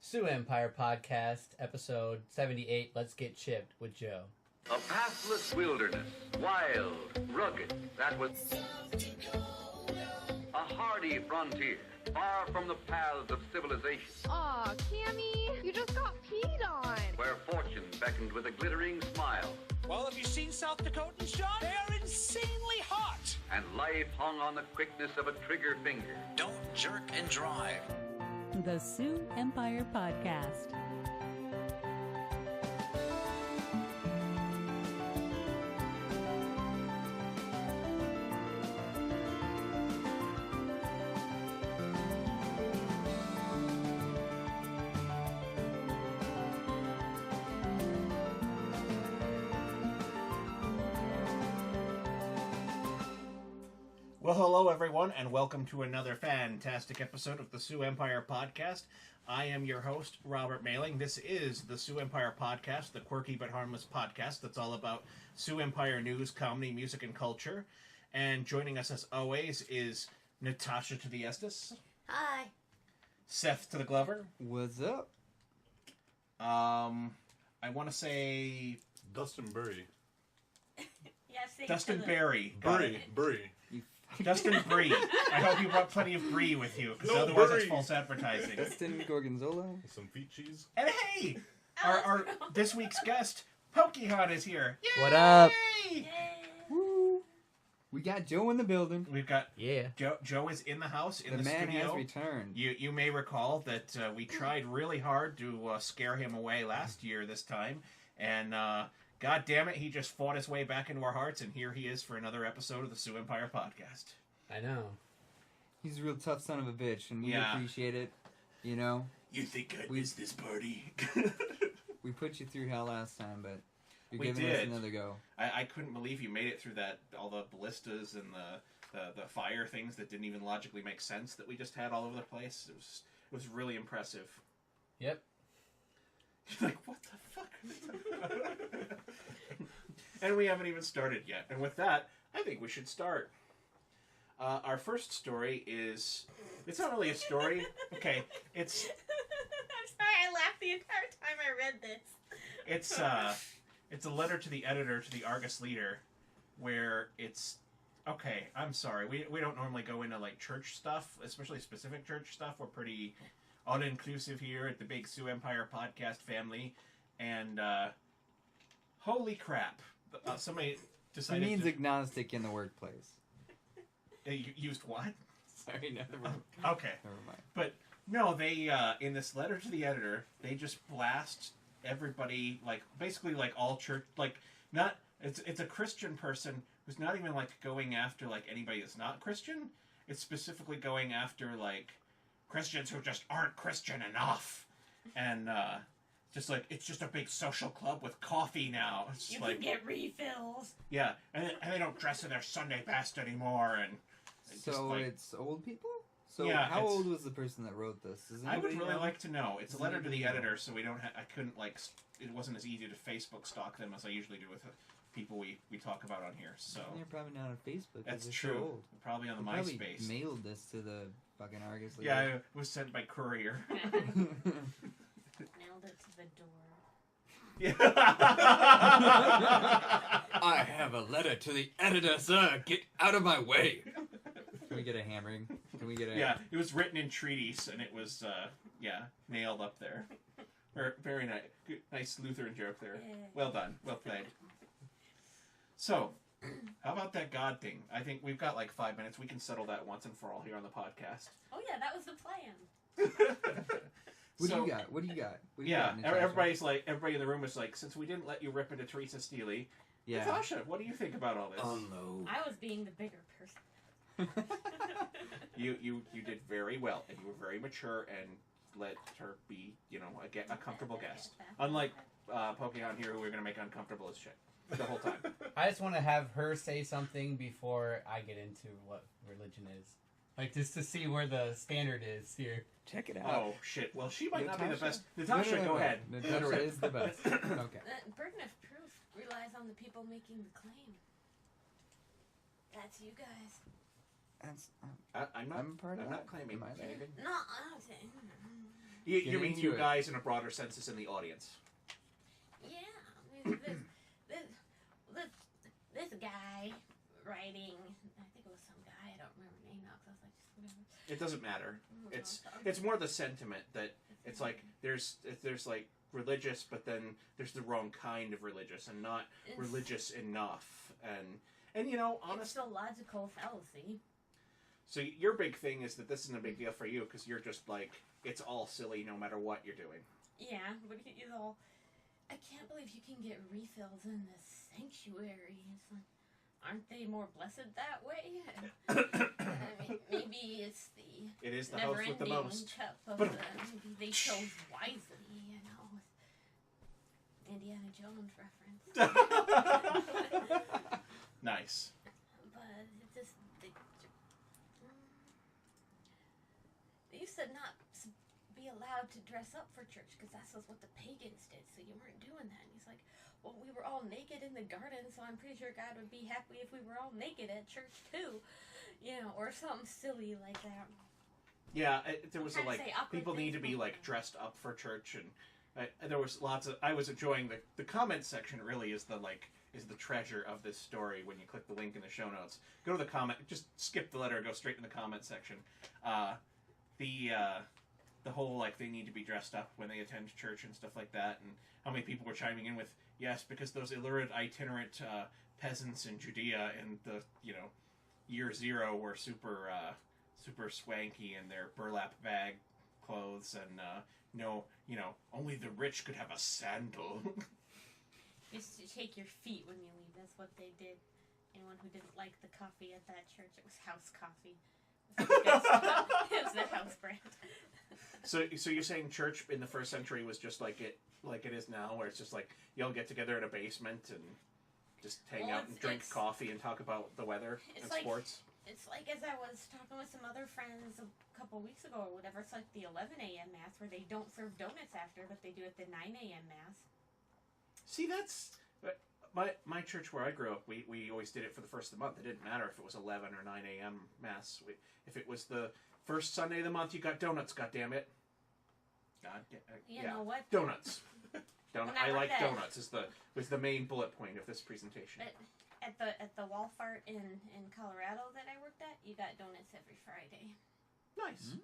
Sioux Empire Podcast, episode 78, Let's Get Chipped with Joe. A pathless wilderness, wild, rugged, that was a hardy frontier, far from the paths of civilization. Aw, Cammy, you just got peed on. Where fortune beckoned with a glittering smile. Well, have you seen South Dakotans, John? They are insanely hot. And life hung on the quickness of a trigger finger. Don't jerk and drive. The Sioux Empire Podcast. Well, hello everyone, and welcome to another fantastic episode of the Sioux Empire Podcast. I am your host, Robert Mehling. This is the Sioux Empire Podcast, the quirky but harmless podcast that's all about Sioux Empire news, comedy, music, and culture. And joining us as always is Natasha to the Estes. Hi. Seth to the Glover. What's up? I want to say Dustin Brie. Dustin Berry. Brie. Dustin Brie. I hope you brought plenty of Brie with you, because otherwise it's false advertising. Dustin Gorgonzola. Some feet cheese. And hey, our this week's guest, Pokehon, is here. Yay! What up? Woo! We got Joe in the building. We've got Yeah. Joe is in the house, in the man studio. has returned. You may recall that we tried really hard to scare him away last year this time, and God damn it, he just fought his way back into our hearts, and here he is for another episode of the Sioux Empire Podcast. I know. He's a real tough son of a bitch, and we Yeah. appreciate it. You know, You think I missed this party? we put you through hell last time, but you're We giving us did. another go. I couldn't believe you made it through that, all the ballistas and the fire things that didn't even logically make sense that we just had all over the place. It was really impressive. Yep. You're like, what the fuck are they talking about? And we haven't even started yet. And with that, I think we should start. Our first story is... It's not really a story. Okay, it's... I'm sorry, I laughed the entire time I read this. It's a letter to the editor, to the Argus leader, where it's... Okay, I'm sorry. We don't normally go into, like, church stuff, especially specific church stuff. We're pretty all-inclusive here at the big Sioux Empire Podcast family. And, holy crap. Somebody He decided means agnostic in the workplace. used what? Sorry, never mind. Okay. Never mind. But, no, they, in this letter to the editor, they just blast everybody, like, basically, like, all church, like, not... It's a Christian person who's not even, like, going after, like, anybody that's not Christian. It's specifically going after, like, Christians who just aren't Christian enough. And, just like, it's just a big social club with coffee now. It's You like, can get refills. yeah, and they don't dress in their Sunday best anymore, and it's just So like, it's old people? So Yeah, how it's- old was the person that wrote this? Does I would anybody really know? like to know. It's a Does letter to the anybody know? editor, so we don't. I couldn't like. It wasn't as easy to Facebook stalk them as I usually do with the people we talk about on here. So They're probably not on Facebook. 'cause that's they're true. So old. Probably on the They probably MySpace. mailed this to the fucking Argus. Yeah, it was sent by courier. Nailed it to the door. I have a letter to the editor, sir. Get out of my way. Can we get a hammering? Can we get a... Yeah, it was written in treatise, and it was nailed up there. Very nice, good, nice Lutheran joke there. Yeah. Well done, well played. So, how about that God thing? I think we've got like 5 minutes. We can settle that once and for all here on the podcast. Oh yeah, that was the plan. What So- do you got? What do you got? What do you Yeah, got, Natasha? everybody in the room was like, since we didn't let you rip into Teresa Steele, Yeah. Natasha, what do you think about all this? Unload. I was being the bigger person. You did very well, and you were very mature and let her be, a comfortable guest. Unlike Pokehon here, who we're going to make uncomfortable as shit the whole time. I just want to have her say something before I get into what religion is. Like, just to see where the standard is here. Check it out. Oh, shit. Well, she might not be the best. Natasha? Natasha, go ahead. Natasha is the best. Okay. The burden of proof relies on the people making the claim. That's you guys. That's, I'm not I'm part of I'm not that. claiming Am I there? anything. No, I'm saying. You mean into you it. guys in a broader sense as in the audience? Yeah, I mean, this guy writing, I think it was some guy, I don't remember the name now, because I was like, just whatever. It doesn't matter. It's more the sentiment that it's like there's like religious, but then there's the wrong kind of religious and not religious enough. And you know, honestly, it's a logical fallacy. So your big thing is that this isn't a big deal for you because you're just like, it's all silly no matter what you're doing. Yeah, but you know, I can't believe you can get refills in this sanctuary. It's like, aren't they more blessed that way? I mean, maybe it's the It is the house with the most. Cup of maybe they chose wisely, you know. Indiana Jones reference. Nice. But it just they used to not be allowed to dress up for church because that's what the pagans did. So you weren't doing that. And he's like, well, we were all naked in the garden, so I'm pretty sure God would be happy if we were all naked at church too, you know, or something silly like that. Yeah, there was Trying to like say awkward people need to things, be like dressed up for church, and there was lots of. I was enjoying the comment section. Really is the treasure of this story. When you click the link in the show notes, go to the comment. Just skip the letter. Go straight in the comment section. The whole like they need to be dressed up when they attend church and stuff like that, and how many people were chiming in with yes, because those illiterate itinerant peasants in Judea in the year zero were super swanky in their burlap bag clothes, and only the rich could have a sandal. Just to shake your feet when you leave. That's what they did. Anyone who didn't like the coffee at that church, it was house coffee. It was the house brand. So you're saying church in the first century was just like it is now, where it's just like you'll get together in a basement and just hang out and drink coffee and talk about the weather and sports? It's like as I was talking with some other friends a couple weeks ago or whatever, it's like the 11 a.m. Mass where they don't serve donuts after, but they do at the 9 a.m. Mass. See, that's... My church where I grew up, we always did it for the first of the month. It didn't matter if it was 11 or 9 a.m. Mass. If it was the first Sunday of the month, you got donuts, goddammit. You know what? Donuts. I like that, donuts was the main bullet point of this presentation. At the Walmart in Colorado that I worked at, you got donuts every Friday. Nice.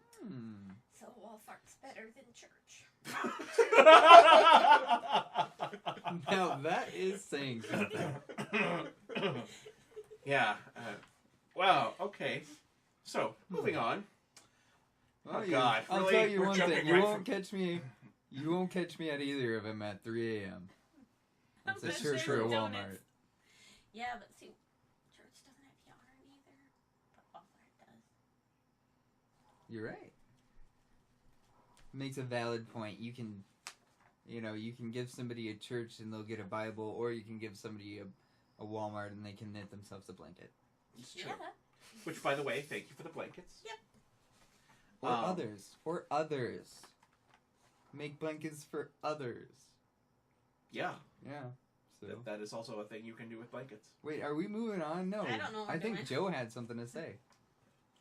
So Walmart's better than church. Now that is saying something. Yeah. Wow. Okay. So moving on. Well, Oh God! I'll really? tell you We're one jumping thing: you right won't catch me. You won't catch me at either of them at 3 a.m. It's a church or a Walmart. Yeah, but see, church doesn't have yarn either, but Walmart does. You're right. Makes a valid point. You can give somebody a church and they'll get a Bible, or you can give somebody a Walmart and they can knit themselves a blanket. It's true. Yeah. Which, by the way, thank you for the blankets. Yep. Or others. Make blankets for others. Yeah. Yeah. So that is also a thing you can do with blankets. Wait, are we moving on? No. I don't know. I think Joe had something to say.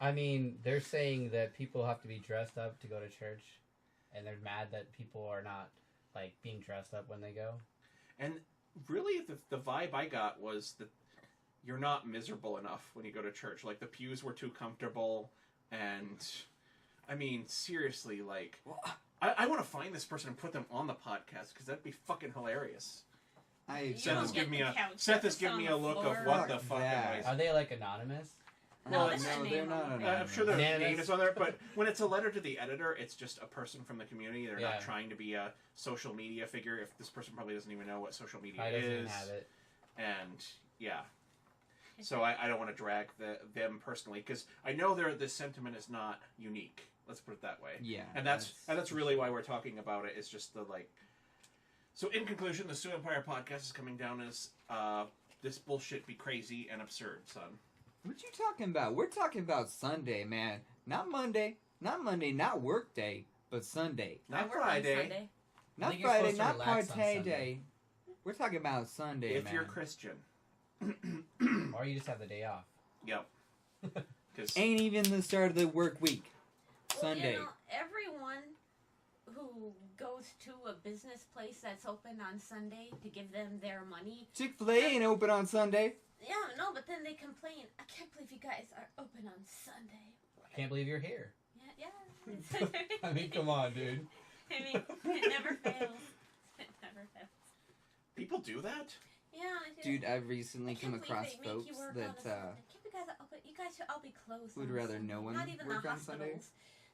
I mean, they're saying that people have to be dressed up to go to church, and they're mad that people are not like being dressed up when they go. And really, the vibe I got was that you're not miserable enough when you go to church. Like, the pews were too comfortable, and I mean, seriously, like, I want to find this person and put them on the podcast because that'd be fucking hilarious. Seth is giving me a look of what the fuck am I... Are they like anonymous? No, they're not anonymous. I'm sure their name is on there, but when it's a letter to the editor, it's just a person from the community. They're not trying to be a social media figure. If this person probably doesn't even know what social media is. Doesn't have it. And yeah. So I don't want to drag them personally, because I know this sentiment is not unique. Let's put it that way. Yeah. And that's really why we're talking about it. Is just the like. So in conclusion, the Sioux Empire Podcast is coming down as this bullshit be crazy and absurd, son. What you talking about? We're talking about Sunday, man. Not Monday, not work day, but Sunday. Not Friday. Not Friday, not partay day. We're talking about Sunday, if man. you're Christian. Or you just have the day off. Yep. Ain't even the start of the work week. Sunday. Well, everyone goes to a business place that's open on Sunday to give them their money. Chick-fil-A ain't open on Sunday. Yeah, no, but then they complain, I can't believe you guys are open on Sunday. I can't believe you're here. Yeah. I mean, come on, dude. I mean, it never fails. It never fails. People do that? Yeah, I do. Dude, I've recently come across folks that you guys should all be closed. would on rather Sunday. no one Not even work the on Sunday, hospitals,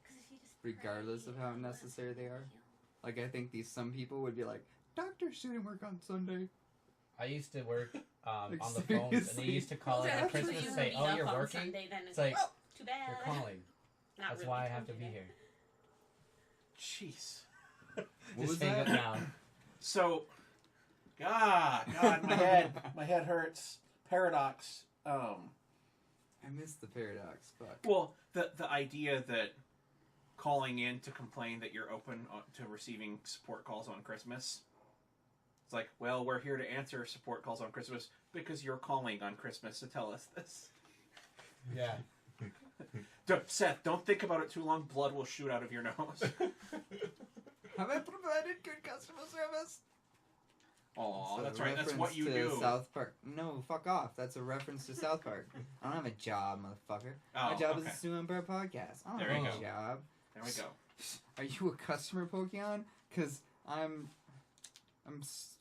'cause if you just regardless pray, of how you know, necessary they are. heal. Like, I think some people would be like, doctors shouldn't work on Sunday. I used to work Like, on the phones, and they seriously? used to call Those it are on actually Christmas you and say, meet "Oh, up you're on working." Sunday, then It's like, well, too bad. you're calling. Not That's really why I told have to you be that. here. Jeez. What was Just hang that? up now. So, God, my head hurts. Paradox. I missed the paradox. Fuck. Well, the idea that calling in to complain that you're open to receiving support calls on Christmas. It's like, well, we're here to answer support calls on Christmas because you're calling on Christmas to tell us this. Yeah. Seth, don't think about it too long. Blood will shoot out of your nose. Have I provided good customer service? Oh, So that's a right. That's what reference you to do. South Park. No, fuck off. That's a reference to South Park. I don't have a job, motherfucker. Oh, My job okay. is a Sioux Empire Podcast. I don't There have you a go. job. There we go. Are you a customer, Pokehon? Because I'm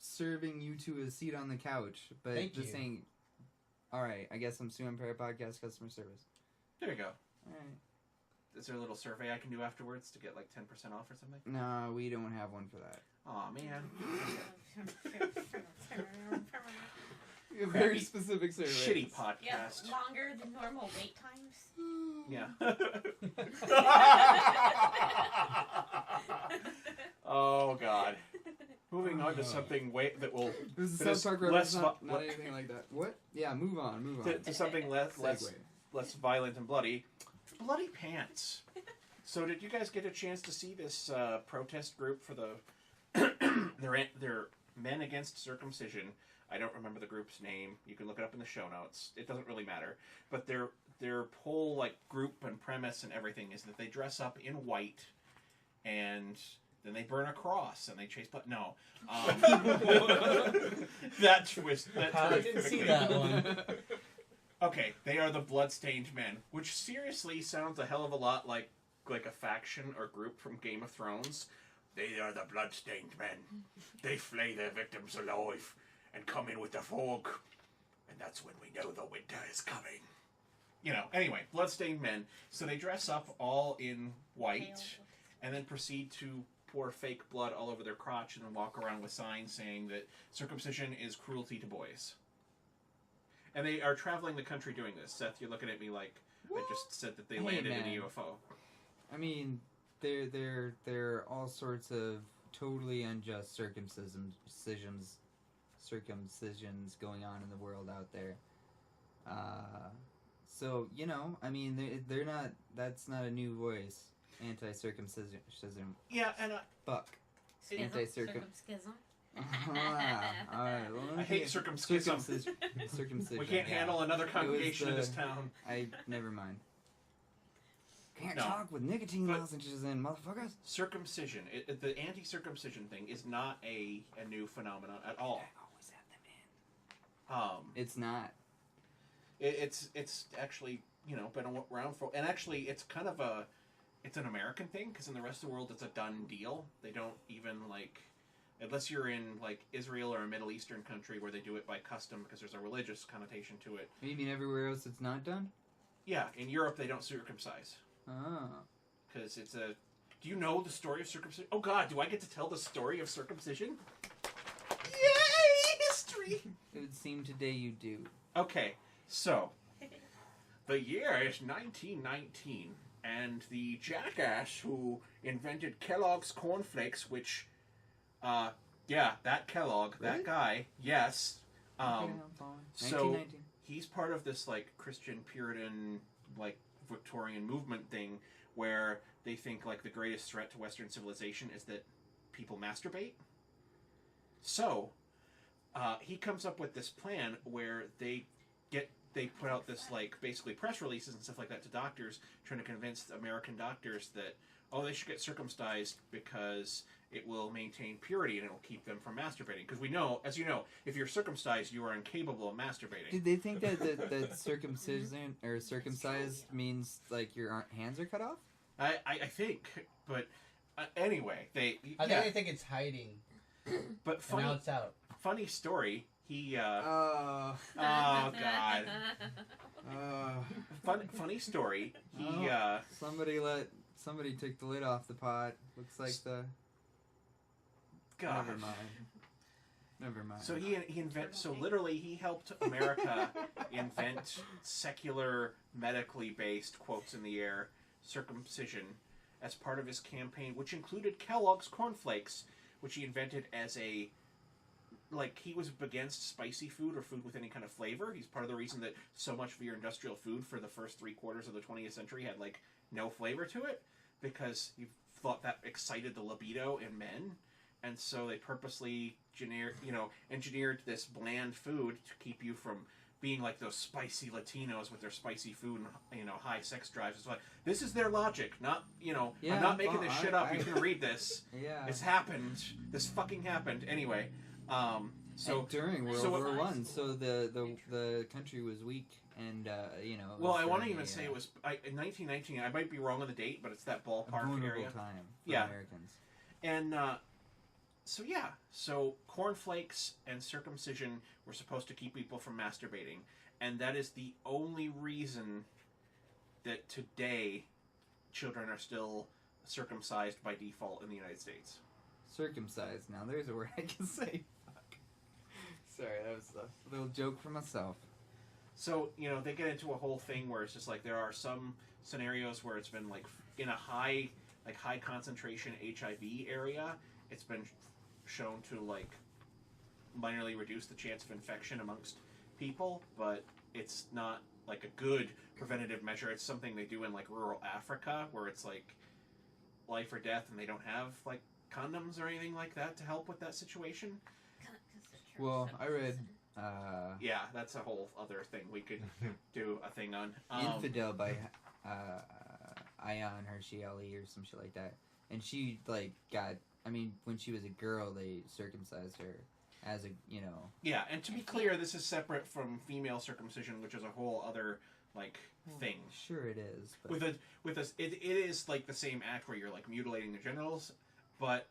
serving you to a seat on the couch, but Thank just you. saying. All right, I guess I'm Sioux Empire Podcast customer service. There you go. All right. Is there a little survey I can do afterwards to get like 10% off or something? No, we don't have one for that. Aw, man. We have very specific surveys. Shitty Yeah, podcast. longer than normal wait times. Yeah. Oh, God. Moving on to something that will... This is that South Park less reference, not vi- anything like that. What? Yeah, move on. to something less Segue. violent and bloody. Bloody pants. So did you guys get a chance to see this protest group for the their Men Against Circumcision? I don't remember the group's name. You can look it up in the show notes. It doesn't really matter. But their whole like group and premise and everything is that they dress up in white and then they burn a cross and they chase blood. No, that twist. I didn't see that one. Okay, they are the Bloodstained Men, which seriously sounds a hell of a lot like a faction or group from Game of Thrones. They are the Bloodstained Men. They flay their victims alive and come in with the fog. And that's when we know the winter is coming. You know, anyway, Bloodstained Men. So they dress up all in white and then proceed to pour fake blood all over their crotch and then walk around with signs saying that circumcision is cruelty to boys. And they are traveling the country doing this. Seth, you're looking at me like I just said that they Hey, landed in man. a UFO. I mean, there are all sorts of totally unjust circumcisions going on in the world out there. So you know, I mean, they're not. That's not a new voice. Anti-circumcision. Yeah, and Fuck. Anti-circum. Schism. All right. Well, I hate circumcision. Circumcision. We can't handle another congregation in the- this town. Never mind. Can't No. talk with nicotine But- lozenges in, motherfuckers. Circumcision, the anti-circumcision thing is not a new phenomenon at all. I always have them in. It's not. It's actually been around for, and actually it's kind of it's an American thing because in the rest of the world it's a done deal. They don't even unless you're in Israel or a Middle Eastern country where they do it by custom because there's a religious connotation to it. You mean everywhere else it's not done? Yeah, in Europe they don't circumcise Oh. because it's a. Do you know the story of circumcision? Oh God, do I get to tell the story of circumcision? Yay, history! It would seem today you do. Okay, so the year is 1919, and the jackass who invented Kellogg's cornflakes, which, that Kellogg, Really? that guy, yes. Okay, I'm following. So 1919. he's part of this Christian Puritan Victorian movement thing where they think the greatest threat to Western civilization is that people masturbate. So he comes up with this plan where they put out this basically press releases and stuff like that to doctors trying to convince American doctors that they should get circumcised because it will maintain purity and it will keep them from masturbating. Because we know, as you know, if you're circumcised, you are incapable of masturbating. Did they think that circumcision or circumcised means like your hands are cut off? I think, but anyway, I think they think it's hiding. But and now it's out. Funny story. He. Oh God. Funny story. He. Somebody took the lid off the pot. Looks like the. God. Never mind. So he literally he helped America invent secular, medically based, quotes in the air, circumcision as part of his campaign, which included Kellogg's cornflakes, which he invented as a, like, he was against spicy food or food with any kind of flavor. He's part of the reason that so much of your industrial food for the first 3/4 of the 20th century had, like, no flavor to it, because he thought that excited the libido in men. And so they purposely engineered this bland food to keep you from being like those spicy Latinos with their spicy food and, high sex drives. It's like, this is their logic, not, I'm not making this shit up. You can read this. Yeah. It's happened. This fucking happened. Anyway, so and during World War One, so the country was weak, and well, I want to even say it was in 1919. I might be wrong on the date, but it's that ballpark area. Time for Americans. And so cornflakes and circumcision were supposed to keep people from masturbating, and that is the only reason that today children are still circumcised by default in the United States. Circumcised. Now there's a word I can say. Fuck. Sorry, that was a little joke for myself. So, they get into a whole thing where it's just like there are some scenarios where it's been like in a high concentration HIV area, it's been shown to like minorly reduce the chance of infection amongst people, but it's not like a good preventative measure. It's something they do in like rural Africa where it's like life or death and they don't have like condoms or anything like that to help with that situation. Well, I read yeah, that's a whole other thing we could do a thing on. Infidel by Ion Hershey Ali or some shit like that. And she when she was a girl, they circumcised her as a, Yeah, and to be clear, this is separate from female circumcision, which is a whole other, thing. Sure it is. But... It is, like, the same act where you're, like, mutilating the genitals, but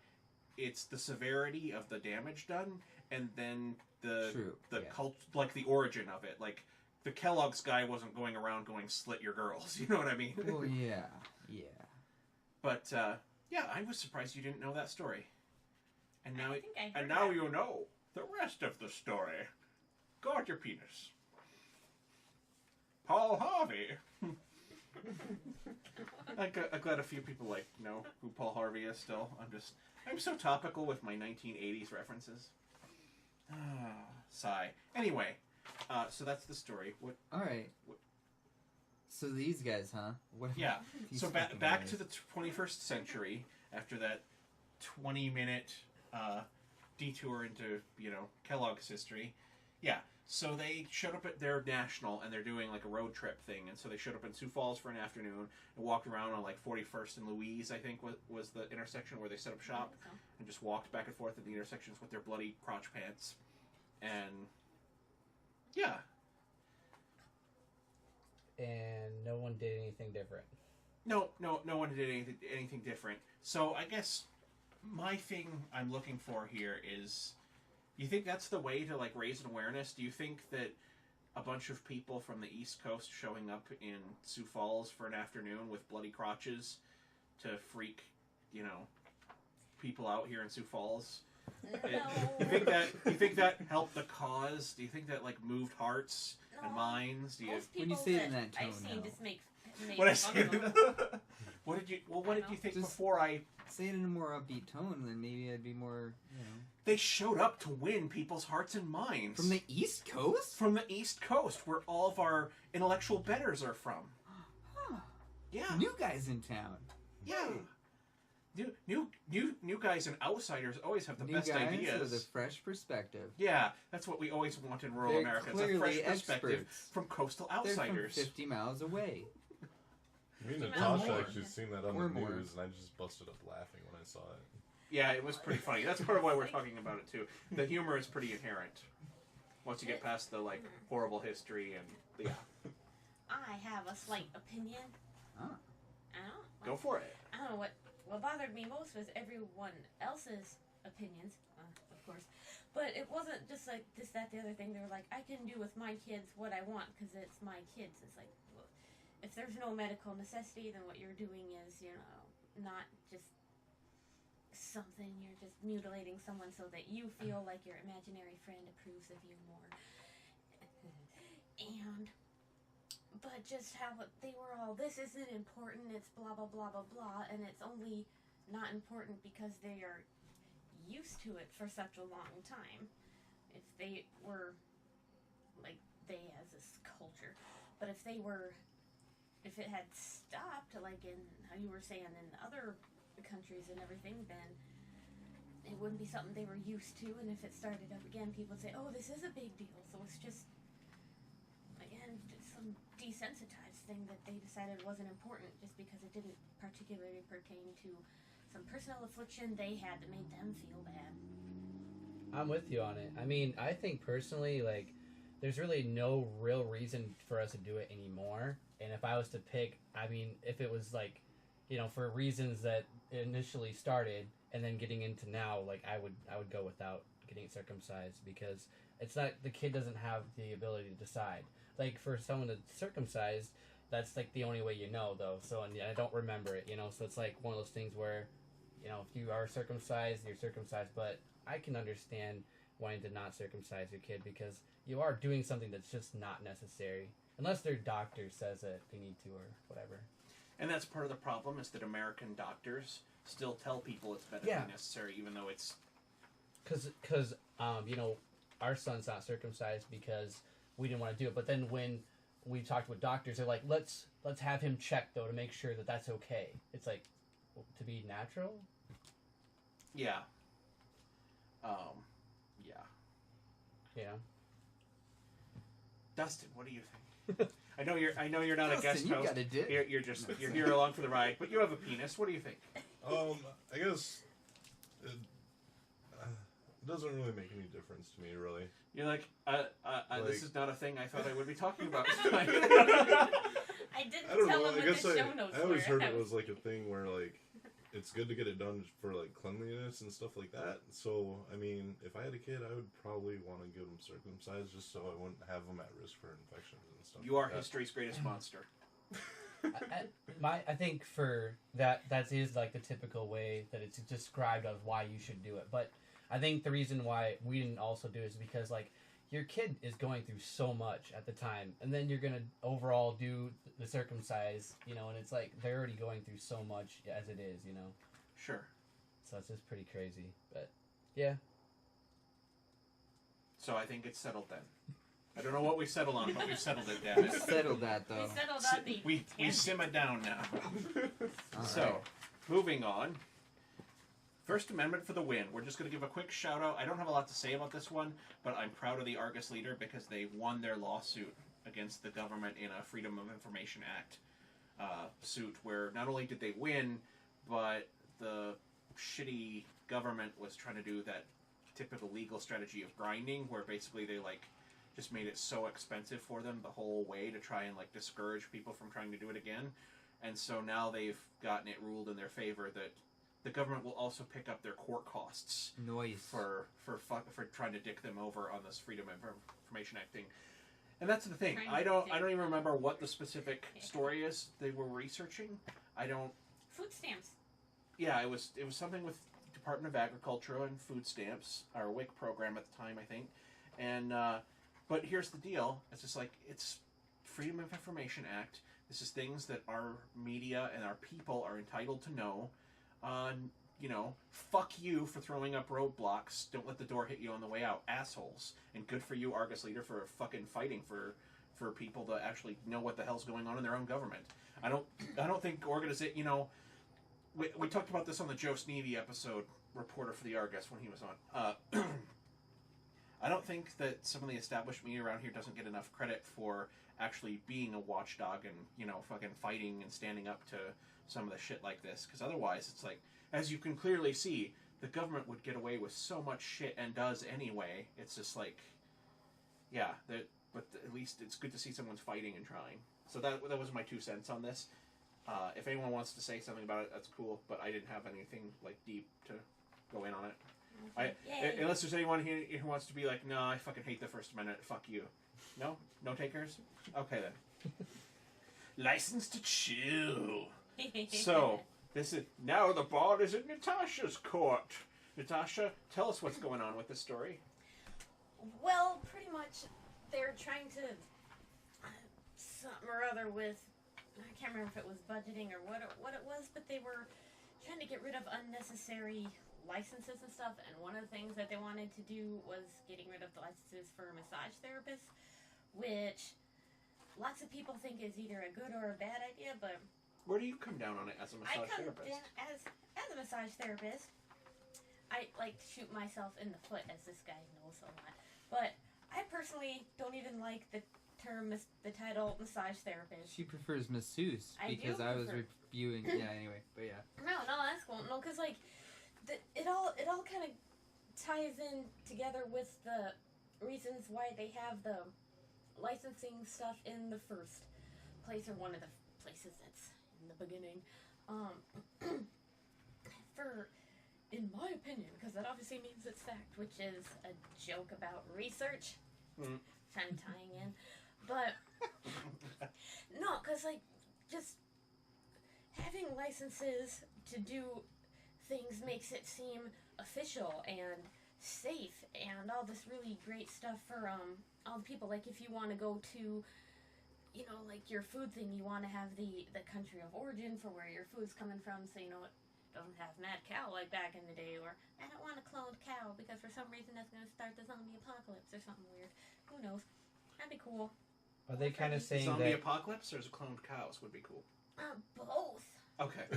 it's the severity of the damage done, and then the origin of it. Like, the Kellogg's guy wasn't going around going, slit your girls, you know what I mean? Well, yeah. But, I was surprised you didn't know that story. And now you know the rest of the story. Guard your penis. Paul Harvey. I'm glad a few people know who Paul Harvey is still. I'm so topical with my 1980s references. Sigh. Anyway, so that's the story. All right. So these guys, huh? Yeah. So back to the 21st century, after that 20-minute detour into, Kellogg's history. Yeah. So they showed up at their national, and they're doing like a road trip thing. And so they showed up in Sioux Falls for an afternoon and walked around on 41st and Louise, I think was the intersection where they set up shop, and just walked back and forth at the intersections with their bloody crotch pants. And yeah. And no one did anything different. No one did anything different. So I guess my thing I'm looking for here is, you think that's the way to raise an awareness? Do you think that a bunch of people from the East Coast showing up in Sioux Falls for an afternoon with bloody crotches to freak, people out here in Sioux Falls? No. You think that helped the cause? Do you think that moved hearts and minds? When you say it in that tone, I've seen just make What I fun say? of them. What did you think before I say it in a more upbeat tone? Then maybe I'd be more, They showed up to win people's hearts and minds. From the East Coast? From the East Coast, where all of our intellectual betters are from. Huh. Yeah. New guys in town. Yeah. New guys and outsiders always have the best ideas. New guys with a fresh perspective. Yeah, that's what we always want in rural America. It's a fresh perspective from coastal outsiders. They're from 50 miles away. Me and Natasha actually seen that on the news, and I just busted up laughing when I saw it. Yeah, it was pretty funny. That's part of why we're talking about it too. The humor is pretty inherent once you get past the horrible history and I have a slight opinion. Oh. I don't know. Go for it. I don't know what bothered me most was everyone else's opinions, of course. But it wasn't just like this, that, the other thing. They were like, I can do with my kids what I want because it's my kids. It's like, well, if there's no medical necessity, then what you're doing is, not just something. You're just mutilating someone so that you feel like your imaginary friend approves of you more. But just how they were all, this isn't important, it's blah, blah, blah, blah, blah, and it's only not important because they are used to it for such a long time. If they were, they as this culture, but if it had stopped, like in, how you were saying, in other countries and everything, then it wouldn't be something they were used to, and if it started up again, people would say, oh, this is a big deal, so it's just, again, just some desensitized thing that they decided wasn't important just because it didn't particularly pertain to some personal affliction they had that made them feel bad. I'm with you on it. I mean, I think personally, there's really no real reason for us to do it anymore. And if I was to pick, I mean, if it was for reasons that initially started and then getting into now, I would go without getting circumcised because it's not, the kid doesn't have the ability to decide. For someone that's circumcised, that's the only way you know, though. So, and I don't remember it, so it's one of those things where, if you are circumcised, you're circumcised, but I can understand wanting to not circumcise your kid because you are doing something that's just not necessary. Unless their doctor says that they need to or whatever. And that's part of the problem is that American doctors still tell people it's medically necessary, even though it's... Because our son's not circumcised because we didn't want to do it. But then when we talked with doctors, they're like, let's have him check, though, to make sure that that's okay. It's to be natural? Yeah. Dustin, what do you think? I know you're not Dustin, a guest you host. got a dick. You're here along for the ride, but you have a penis. What do you think? I guess it doesn't really make any difference to me, really. You're this is not a thing I thought I would be talking about. I didn't I don't tell know. him I what guess the show notes I always were. heard it was a thing where it's good to get it done for cleanliness and stuff like that. So I mean, if I had a kid, I would probably want to get him circumcised just so I wouldn't have him at risk for infections and stuff. You are history's greatest monster. I think for that is the typical way that it's described of why you should do it. But I think the reason why we didn't also do it is because your kid is going through so much at the time, and then you're gonna overall do the circumcise, and it's they're already going through so much as it is, Sure. So it's just pretty crazy, but yeah. So I think it's settled then. I don't know what we settled on, but we've settled it, damn it. We settled that, though. We settled on the We simmer down now. So, right. moving on. First Amendment for the win. We're just going to give a quick shout out. I don't have a lot to say about this one, but I'm proud of the Argus leader because they won their lawsuit against the government in a Freedom of Information Act suit where not only did they win, but the shitty government was trying to do that typical legal strategy of grinding where basically they just made it so expensive for them the whole way to try and discourage people from trying to do it again. And so now they've gotten it ruled in their favor that the government will also pick up their court costs for trying to dick them over on this Freedom of Information Act thing. And that's the thing. I don't even remember what the specific story is they were researching. Food stamps. Yeah, it was something with Department of Agriculture and Food Stamps, our WIC program at the time, I think. And but here's the deal. It's just it's Freedom of Information Act. This is things that our media and our people are entitled to know. Fuck you for throwing up roadblocks. Don't let the door hit you on the way out, assholes. And good for you, Argus leader, for fucking fighting for people to actually know what the hell's going on in their own government. I don't think we talked about this on the Joe Sneevy episode, reporter for the Argus when he was on. I don't think that some of the established media around here doesn't get enough credit for actually being a watchdog and fucking fighting and standing up to some of the shit like this, because otherwise it's as you can clearly see, the government would get away with so much shit and does anyway. It's just like, yeah, but at least it's good to see someone's fighting and trying. So that was my 2 cents on this. If anyone wants to say something about it, that's cool. But I didn't have anything like deep to go in on it. Unless there's anyone here who wants to be like, no, I fucking hate the First Amendment. Fuck you. No takers. Okay then. License to chill. So this is now the ball is in Natasha's court. Natasha, tell us what's going on with the story. Well, pretty much they're trying to something or other with, I can't remember if it was budgeting or what it was, but they were trying to get rid of unnecessary licenses and stuff, and one of the things that they wanted to do was getting rid of the licenses for massage therapists, which lots of people think is either a good or a bad idea, but where do you come down on it as a massage therapist? As a massage therapist, I like to shoot myself in the foot, as this guy knows a lot, but I personally don't even like the title massage therapist. She prefers masseuse because I was reviewing. Yeah, anyway, but yeah. No, that's cool. No, because like it all kind of ties in together with the reasons why they have the licensing stuff in the first place, or one of the places that's in the beginning. In my opinion, because that obviously means it's fact, which is a joke about research. Kind of tying in. But, no, because, like, just having licenses to do things makes it seem official and safe and all this really great stuff for all the people. Like, if you want to go to, you know, like, your food thing, you want to have the country of origin for where your food's coming from, so, you know, it doesn't have mad cow like back in the day, or I don't want a cloned cow because for some reason that's going to start the zombie apocalypse or something weird. Who knows? That'd be cool. Are they kind of saying zombie that apocalypse or cloned cows would be cool? Both. Okay.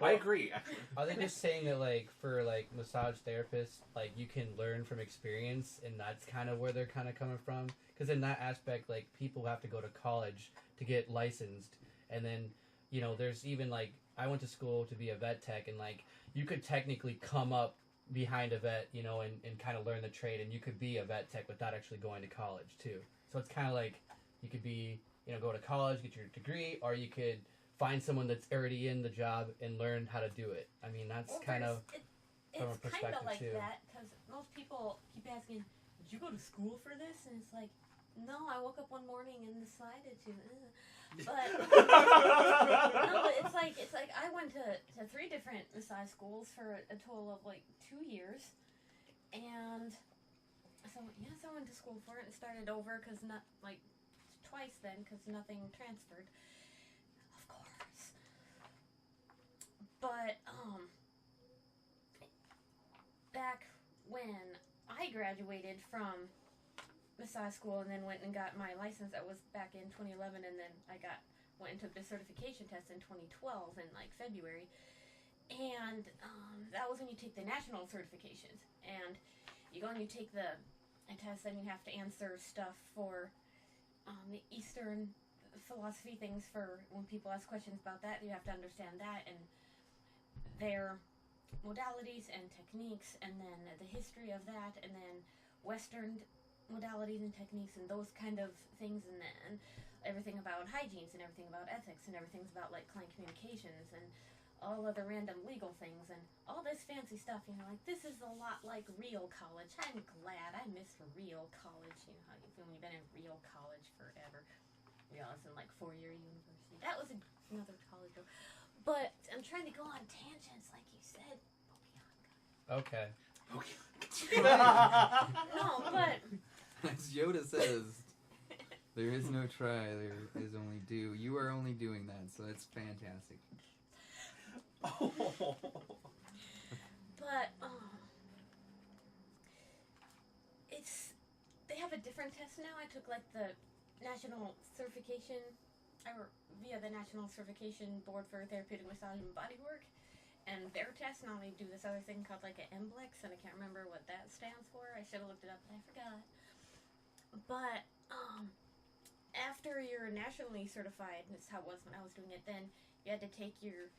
I agree, actually. Are they just saying that, like, for, like, massage therapists, like, you can learn from experience, and that's kind of where they're kind of coming from? Because in that aspect, like, people have to go to college to get licensed, and then, you know, there's even, like, I went to school to be a vet tech, and, like, you could technically come up behind a vet, you know, and kind of learn the trade, and you could be a vet tech without actually going to college, too. So it's kind of like, you could be, you know, go to college, get your degree, or you could find someone that's already in the job and learn how to do it. I mean, that's kind of from a perspective, it's kind of like too. that, because most people keep asking, did you go to school for this? And it's like, no, I woke up one morning and decided to. But no, but it's like I went to 3 different massage schools for a total of like 2 years, and so yes, I went to school for it and started over because not like twice then because nothing transferred, of course. But back when I graduated from massage school and then went and got my license, that was back in 2011, and then I went and took the certification test in 2012 in like February, and that was when you take the national certifications, and you go and you take the test, and you have to answer stuff for the Eastern philosophy things. For when people ask questions about that, you have to understand that and their modalities and techniques, and then the history of that, and then Western modalities and techniques and those kind of things, and then everything about hygienes and everything about ethics and everything's about like client communications and all other random legal things and all this fancy stuff, you know, like this is a lot like real college. I'm glad I miss real college. You know how you feel when you've been in real college forever. Real as in like 4-year university. That was another college joke. But I'm trying to go on tangents like you said, Pokehon. Okay. No, but as Yoda says, there is no try, there is only do. You are only doing that, so that's fantastic. But they have a different test now. I took like the national certification, or via the National Certification Board for Therapeutic Massage and Bodywork, and their test now they do this other thing called like an MBLEX, and I can't remember what that stands for. I should have looked it up, but I forgot. But after you're nationally certified, and that's how it was when I was doing it, then you had to take your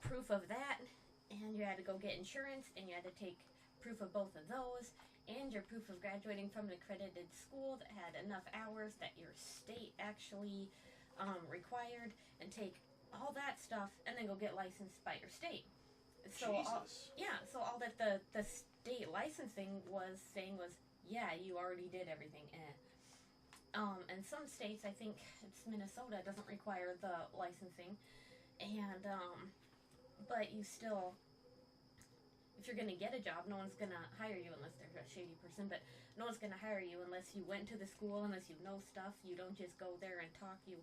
proof of that and you had to go get insurance, and you had to take proof of both of those, and your proof of graduating from an accredited school that had enough hours that your state actually required, and take all that stuff, and then go get licensed by your state. So so all that the state licensing was saying was, yeah, you already did everything. And some states, I think it's Minnesota, doesn't require the licensing, and but you still, if you're gonna get a job, no one's gonna hire you unless they're a shady person. But no one's gonna hire you unless you went to the school, unless you know stuff. You don't just go there and talk. You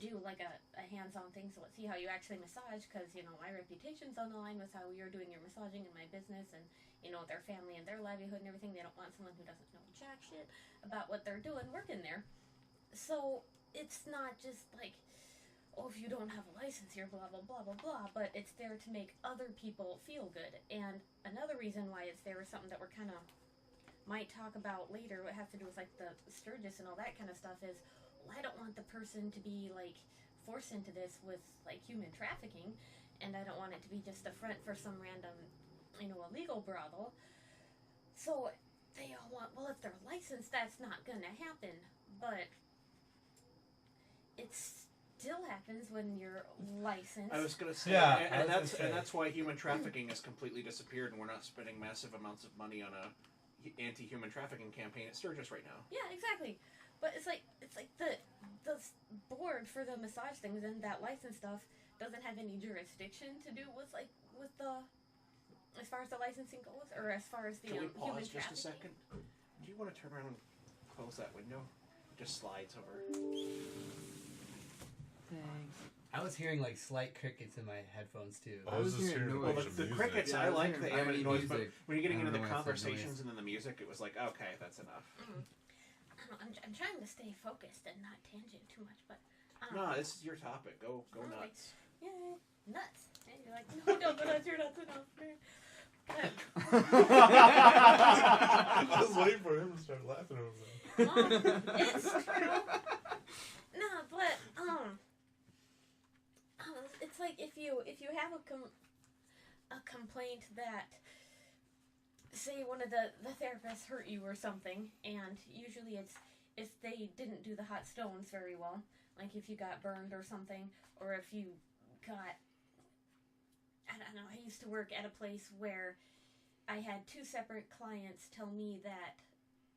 do like a hands-on thing. So let's see how you actually massage, because my reputation's on the line with how you're doing your massaging in my business, and their family and their livelihood and everything. They don't want someone who doesn't know jack shit about what they're doing working there. So it's not just like, oh, if you don't have a license, you're blah, blah, blah, blah, blah, but it's there to make other people feel good. And another reason why it's there is something that we're kind of might talk about later, what has to do with like the Sturgis and all that kind of stuff, is, well, I don't want the person to be like forced into this with like human trafficking, and I don't want it to be just a front for some random illegal brothel. So they all want, well, if they're licensed, that's not gonna happen. But it still happens when you're licensed. I was gonna say, and that's why human trafficking has completely disappeared, and we're not spending massive amounts of money on a anti-human trafficking campaign at Sturgis right now. Yeah, exactly. But it's like the board for the massage things and that license stuff doesn't have any jurisdiction to do with the, as far as the licensing goes, or as far as the Can we human pause just trafficking. a second? Do you want to turn around and close that window? It just slides over. Thanks. I was hearing like slight crickets in my headphones too. I was just hearing a Well, bunch of the music. crickets, Yeah, I I was like the hearing ambient noise, but music. when you're getting I into don't the know why I said conversations noise. and then the music, it was like, okay, that's enough. I'm trying to stay focused and not tangent too much, but No, this is your topic. Go nuts. Yeah, nuts. And you're like, no, but that's your nuts enough. I was waiting for him to start laughing over that. It's true. No, but it's like if you have a complaint that, say, one of the therapists hurt you or something, and usually it's if they didn't do the hot stones very well, like if you got burned or something, or if you got, I don't know, I used to work at a place where I had two separate clients tell me that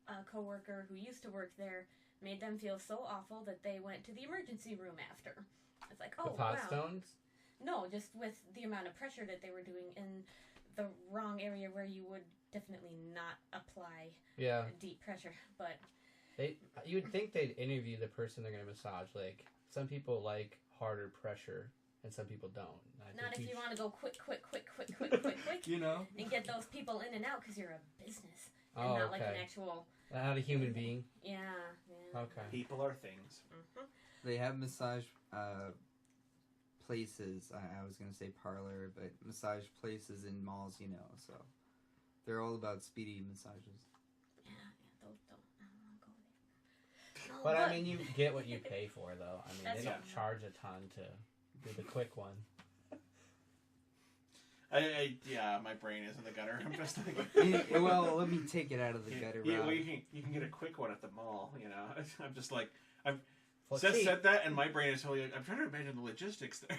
a coworker who used to work there made them feel so awful that they went to the emergency room after. It's like, oh, With hot wow. stones? No, just with the amount of pressure that they were doing in the wrong area where you would definitely not apply deep pressure. But you would think they'd interview the person they're going to massage. Like, some people like harder pressure, and some people don't. Not if you want to go quick, and get those people in and out, because you're a business and not like an actual... Not a human being? Yeah. Okay. People are things. Mm-hmm. They have massage places. I was going to say parlor, but massage places in malls, so they're all about speedy massages. Yeah, those don't. I don't want to go there. No, But I mean, you get what you pay for, though. I mean, they don't true. charge a ton to do the quick one. Yeah, my brain is in the gutter. I'm just like, Well, let me take it out of the gutter. Yeah, Rob. well, you can get a quick one at the mall. I'm just like, Well, Seth see, said that, and my brain is totally like, I'm trying to imagine the logistics there.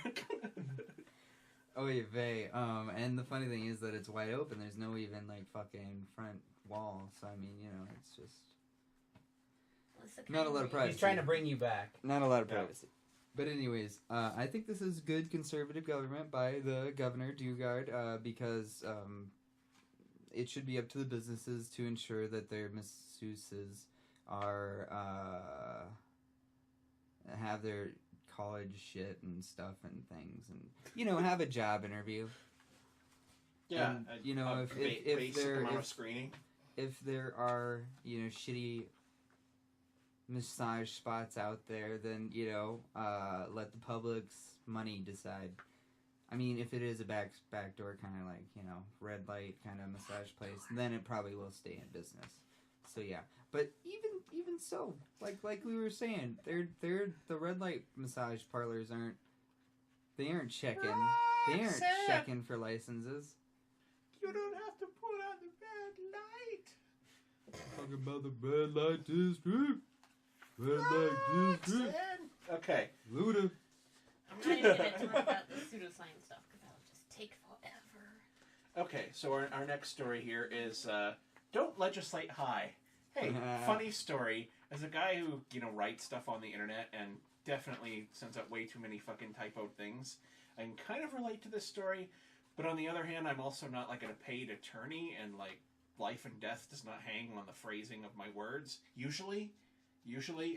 Oh yeah, vey. And the funny thing is that it's wide open. There's no even like fucking front wall. So I mean, it's just not a lot of privacy. he's trying to bring you back. Not a lot of privacy. But anyways, I think this is good conservative government by the governor Dugard, because it should be up to the businesses to ensure that their masseuses are have their college shit and stuff and things, and have a job interview. Yeah, and, if basic there amount of screening. If there are shitty massage spots out there, then let the public's money decide. I mean, if it is a backdoor kind of like red light kind of massage place, then it probably will stay in business. So yeah, but even so, like we were saying, they're the red light massage parlors aren't checking. They aren't Seth. checking for licenses. You don't have to put on the red light. Talking about the red light district. Red light district. Okay. Luda. I'm not even going to talk about the pseudoscience stuff because that'll just take forever. Okay, so our next story here is don't legislate high. Hey, funny story. As a guy who, writes stuff on the internet and definitely sends out way too many fucking typoed things, I can kind of relate to this story, but on the other hand, I'm also not like a paid attorney, and like life and death does not hang on the phrasing of my words. Usually,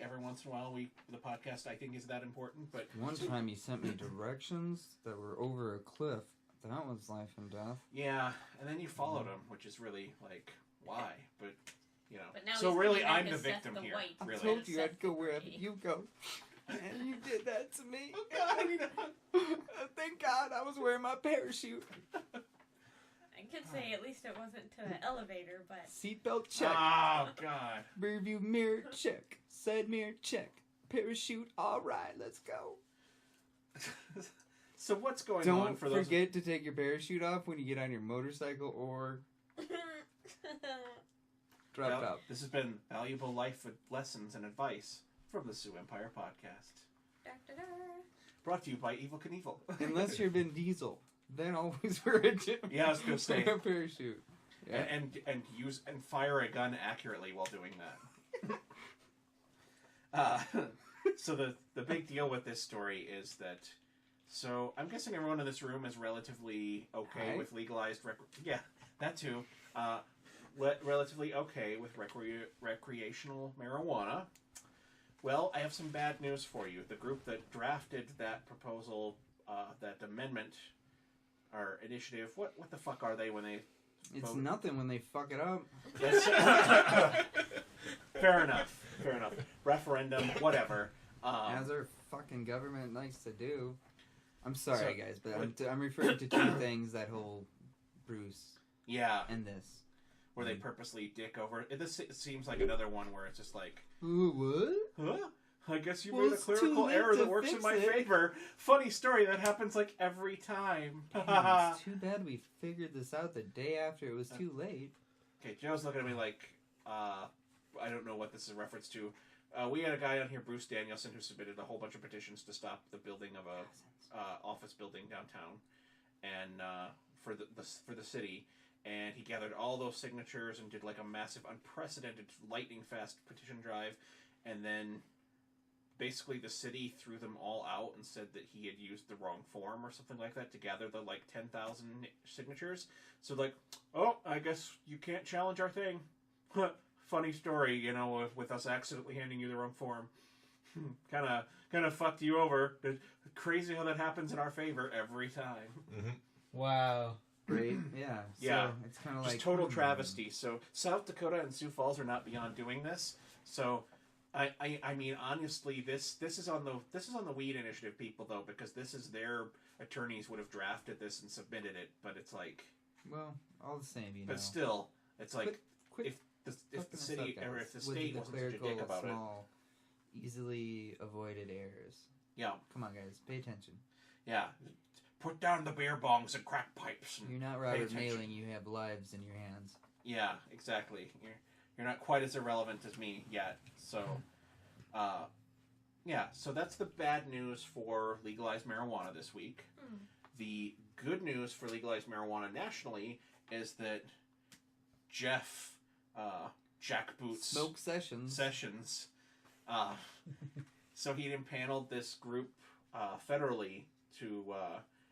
every once in a while, the podcast I think is that important. But one time he sent me directions that were over a cliff. That was life and death. Yeah, and then you followed him, which is really like why, but. But now so he's really, coming I'm back the as victim Seth the here. White. Really. I told you Seth I'd go the wherever Gray. you go. And you did that to me. Oh, God. Thank God I was wearing my parachute. I could say at least it wasn't to the elevator, but Seatbelt check. Oh, God. Rearview mirror check. Side mirror check. Parachute, alright, let's go. So what's going on Don't for those? forget to take your parachute off when you get on your motorcycle or drop Well, out. this has been valuable life lessons and advice from the Sioux Empire Podcast. Da-da-da. Brought to you by Evil Knievel. Unless you're Vin Diesel. Then always wear a Yeah, I was gonna say. wear a parachute. Yeah. and use and fire a gun accurately while doing that. So the big deal with this story is that. So I'm guessing everyone in this room is relatively okay Hi. with legalized. Yeah, that too. Relatively okay with recreational marijuana. Well, I have some bad news for you. The group that drafted that proposal, that amendment, or initiative, what the fuck are they when they It's vote? nothing when they fuck it up. Fair enough. Referendum, whatever. As our fucking government likes to do. I'm sorry, So, guys, but I'm referring to two things, that whole Bruce Yeah, and this. where they purposely dick over. This seems like another one where it's just like, Ooh, what? huh? I guess you Well, made a it's too clerical late error to that works in fix my it. favor. Funny story, that happens like every time. Damn, it's too bad we figured this out the day after it was too late. Okay, Joe's looking at me like, I don't know what this is a reference to. We had a guy on here, Bruce Danielson, who submitted a whole bunch of petitions to stop the building of a office building downtown, and for the city. And he gathered all those signatures and did like a massive, unprecedented, lightning fast petition drive, and then basically the city threw them all out and said that he had used the wrong form or something like that to gather the like 10,000 signatures. So like, oh, I guess you can't challenge our thing. Funny story, with us accidentally handing you the wrong form. kind of fucked you over. It's crazy how that happens in our favor every time. Mm-hmm. Wow. Right? Yeah. Yeah. So it's kind of Just like total travesty. So South Dakota and Sioux Falls are not beyond doing this. So I mean honestly, this is on the weed initiative people though, because this is their attorneys would have drafted this and submitted it, but it's like, well, all the same, but still, it's like Quit if the fucking us city up, or guys, if the with state wasn't such a clerical, dick about it. small, easily avoided errors. Yeah, Come on, guys, pay attention. yeah. Put down the beer bongs and crack pipes. And You're not pay Robert attention. Mehling. You have lives in your hands. Yeah, exactly. You're not quite as irrelevant as me yet. So, yeah. So that's the bad news for legalized marijuana this week. The good news for legalized marijuana nationally is that Jeff Jackboots Smoke sessions. so he'd impaneled this group federally to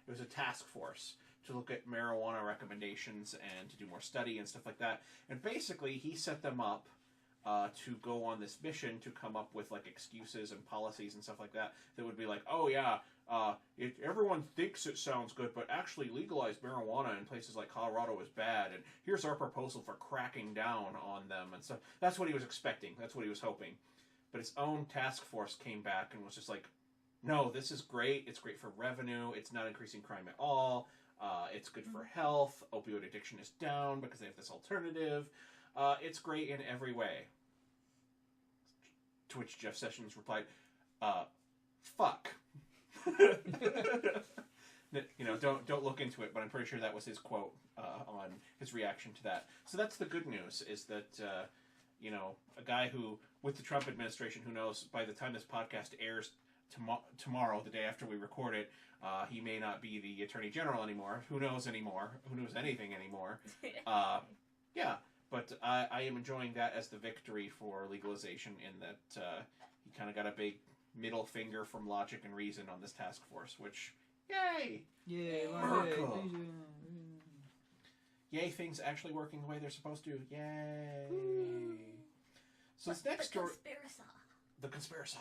it was a task force to look at marijuana recommendations and to do more study and stuff like that. And basically he set them up to go on this mission to come up with like excuses and policies and stuff like that would be like, oh yeah, everyone thinks it sounds good, but actually legalized marijuana in places like Colorado is bad, and here's our proposal for cracking down on them and stuff. That's what he was expecting. That's what he was hoping. But his own task force came back and was just like, no, this is great. It's great for revenue. It's not increasing crime at all. It's good for health. Opioid addiction is down because they have this alternative. It's great in every way. To which Jeff Sessions replied, fuck. don't look into it, but I'm pretty sure that was his quote on his reaction to that. So that's the good news, is that a guy who, with the Trump administration, who knows, by the time this podcast airs tomorrow, the day after we record it, he may not be the Attorney General anymore. Who knows anymore? Who knows anything anymore? Yeah, but I am enjoying that as the victory for legalization, in that he kind of got a big middle finger from logic and reason on this task force, which, yay! Yay, Miracle. Yay, things actually working the way they're supposed to. Yay! So this next story... The conspiracy.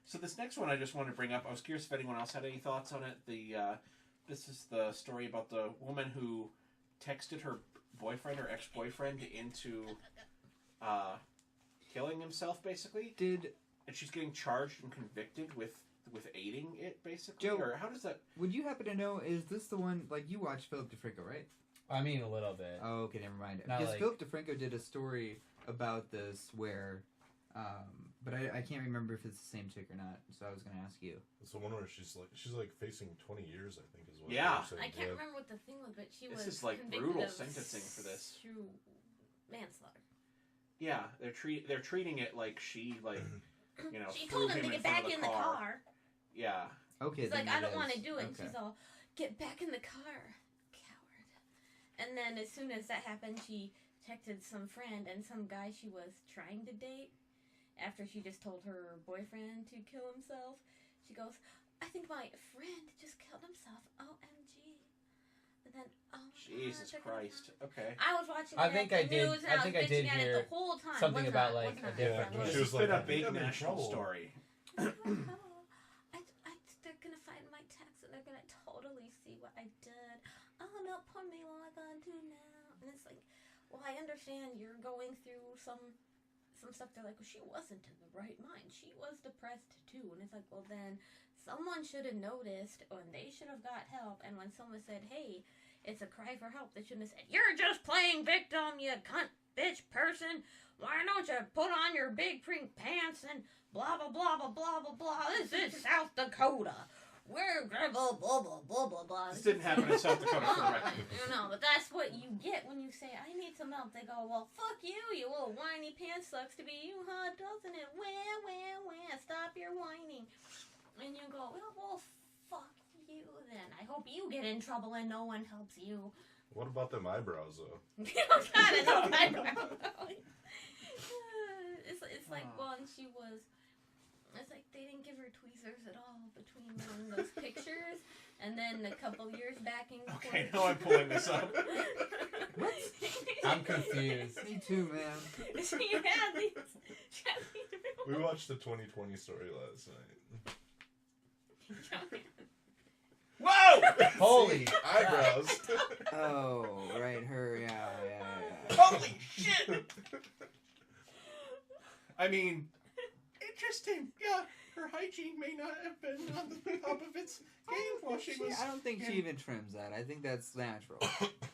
So this next one I just wanted to bring up. I was curious if anyone else had any thoughts on it. This is the story about the woman who texted her boyfriend or ex-boyfriend into killing himself, basically. And she's getting charged and convicted with aiding it, basically? Joe, or how does that... Would you happen to know, is this the one, like, you watched Philip DeFranco, right? I mean, a little bit. Oh, okay, never mind. Not Because like... Philip DeFranco did a story about this where... but I can't remember if it's the same chick or not, so I was going to ask you. It's the one where she's facing 20 years, I think, is what Yeah. saying. I can't remember what the thing was, but she was This is like brutal sentencing for this. Through manslaughter. Yeah, they're treating it like she She threw told him to in get front back of in the car. Yeah. Okay. He's like, I don't want to it. do it. And Okay. she's all, get back in the car, coward. And then as soon as that happened, she texted some friend and some guy she was trying to date. After she just told her boyfriend to kill himself, she goes, I think my friend just killed himself. OMG. And then, Jesus Christ. Okay. I was watching I the think I did. news and I think I was did bitching at hear it the whole time. something Was about not- like was a not. different. Yeah, This she has was like, been a I think big I'm in national trouble. story. They're gonna find my text and they're gonna totally see what I did. Oh no, poor me, what am I gonna do now? And it's like, well, I understand you're going through some stuff. They're like, well, she wasn't in the right mind. She was depressed too. And it's like, well, then someone should have noticed, and they should have got help. And when someone said, hey, it's a cry for help, they shouldn't have said, you're just playing victim, you cunt bitch person. Why don't you put on your big pink pants and blah blah blah blah blah blah blah. This is South Dakota. We're blah blah blah blah blah blah blah. This didn't happen in South Dakota, for the record. But that's what you get when you say, I need some help. They go, well, fuck you, you little whiny pants. Sucks to be you, huh? Doesn't it? Wah, wah, wah. Stop your whining. And you go, well, fuck you then. I hope you get in trouble and no one helps you. What about them eyebrows, though? You don't gotta know eyebrow. It's like, well, and she was... It's like they didn't give her tweezers at all between those pictures, and then a couple years back in court. Okay, now I'm pulling this up. I'm confused. Me too, man. She had these We watched the 2020 story last night. Whoa! Holy Eyebrows. Oh, right, her, yeah. Holy shit! I mean, interesting. Yeah, her hygiene may not have been on the top of its game while she was... I don't think she even trims that. I think that's natural.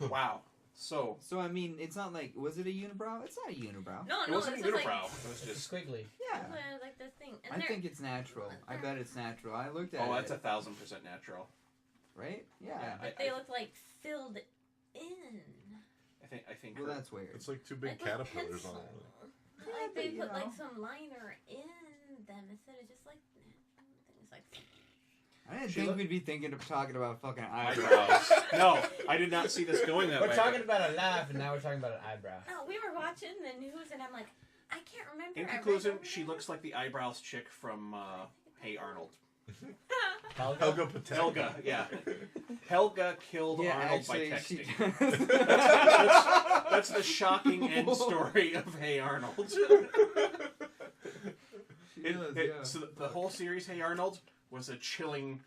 Wow. So I mean, it's not like, was it a unibrow? It's not a unibrow. No, it wasn't a it's unibrow. Like, it was just... Squiggly. Yeah. like the thing. And I think it's natural. I bet it's natural. I looked at it. Oh, that's 1,000% natural. Right? Yeah. But they look like filled in. I think. Well, that's weird. It's like two big Like caterpillars on it. Like they put like some liner in them instead of just like things like. I didn't think we'd be talking about fucking eyebrows. Eyebrows. No, I did not see this going that way. We're talking about a laugh, and now we're talking about an eyebrow. No, we were watching the news, and I'm like, I can't remember. In conclusion, she looks like the eyebrows chick from Hey Arnold. Helga Patel. Helga, yeah. Helga killed Arnold actually, by texting. She That's the shocking end story of Hey Arnold. So the whole series, Hey Arnold, was a chilling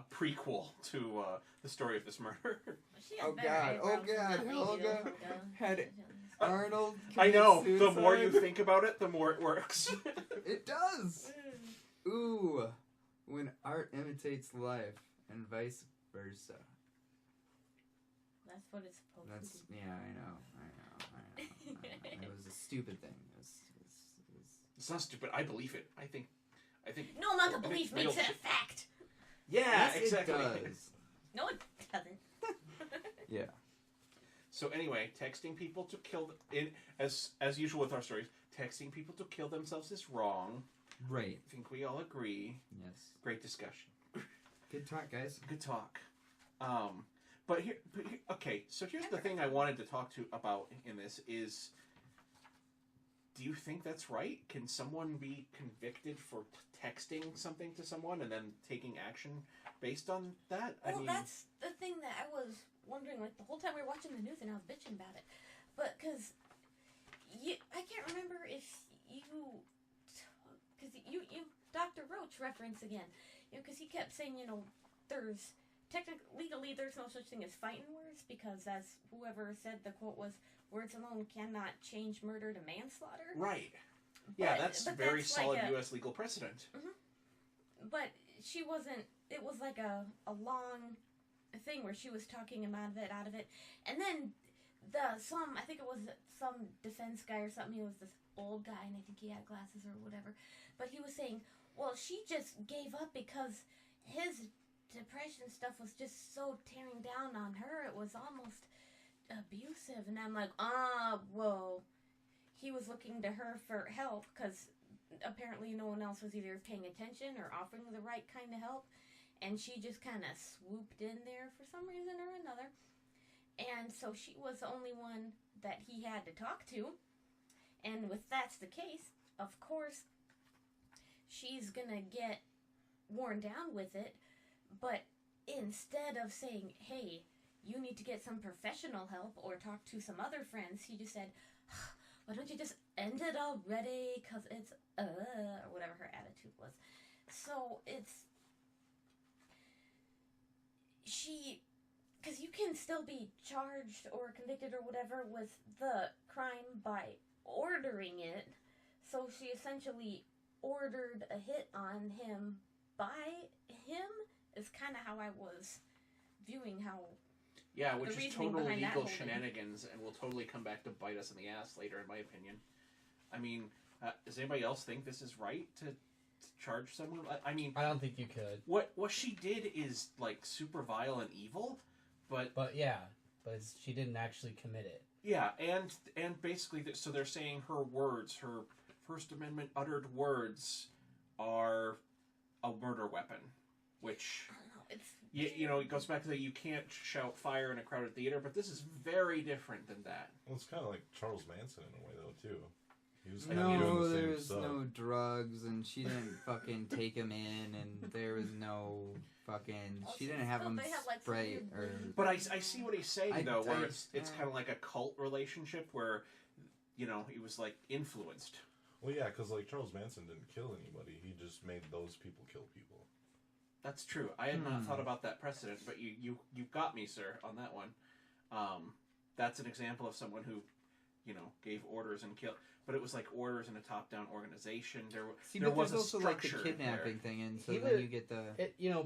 prequel to the story of this murder. Oh God, Helga had Arnold. I know. commit The more you suicide. think about it, the more it works. It does. Ooh, when art imitates life and vice versa. That's what it's supposed to be. Yeah, I know. It was a stupid thing. It's not stupid. I believe it. I think. No amount of I think belief real makes it shit- a fact. Yeah, Yes, exactly. It does. No, it doesn't. Yeah. So anyway, texting people to kill as usual with our stories, texting people to kill themselves is wrong. Right. I think we all agree. Yes. Great discussion. Good talk, guys. Good talk. But here, okay. So here's the thing I wanted to talk to about in this is, do you think that's right? Can someone be convicted for texting something to someone and then taking action based on that? Well, I mean, that's the thing that I was wondering, like, the whole time we were watching the news and I was bitching about it. But, because I can't remember if because you Dr. Roach reference again, because he kept saying, there's, legally there's no such thing as fighting words, because as whoever said the quote was, words alone cannot change murder to manslaughter. right. Yeah, that's very that's solid like U.S. legal precedent. But she wasn't, it was like a long thing where she was talking him out of it. And then I think it was some defense guy or something, he was this old guy, and I think he had glasses or whatever. But he was saying, well, she just gave up because his depression stuff was just so tearing down on her. It was almost abusive. And I'm like, whoa. He was looking to her for help because apparently no one else was either paying attention or offering the right kind of help. And she just kind of swooped in there for some reason or another. And so she was the only one that he had to talk to. And if that's the case, of course, she's gonna get worn down with it. But instead of saying, hey, you need to get some professional help or talk to some other friends, he just said, why don't you just end it already? Because it's, or whatever her attitude was. So because you can still be charged or convicted or whatever with the crime by ordering it. So she essentially ordered a hit on him by him, is kind of how I was viewing how... Yeah, which the is reasoning total behind that legal whole thing. shenanigans and will totally come back to bite us in the ass later, in my opinion. I mean, does anybody else think this is right to charge someone? I mean... I don't think you could. What she did is, like, super vile and evil, but she didn't actually commit it. Yeah, and basically, so they're saying her words, her First Amendment uttered words, are a murder weapon, which... I don't know, it's... it goes back to that you can't shout fire in a crowded theater, but this is very different than that. Well, it's kind of like Charles Manson in a way, though, too. He was kind of doing No, the there same was stuff. no drugs, and she didn't fucking take him in, and there was no fucking... She didn't have him They had, like, spray some or... weird- But I see what he's saying, though, where it's yeah. kind of like a cult relationship where, he was, like, influenced. Well, yeah, because, like, Charles Manson didn't kill anybody. He just made those people kill people. That's true. I had not thought about that precedent, but you got me, sir, on that one. That's an example of someone who, gave orders and killed. But it was like orders in a top-down organization. There was there's a also like the structure kidnapping there. thing, and so He then was- you get the...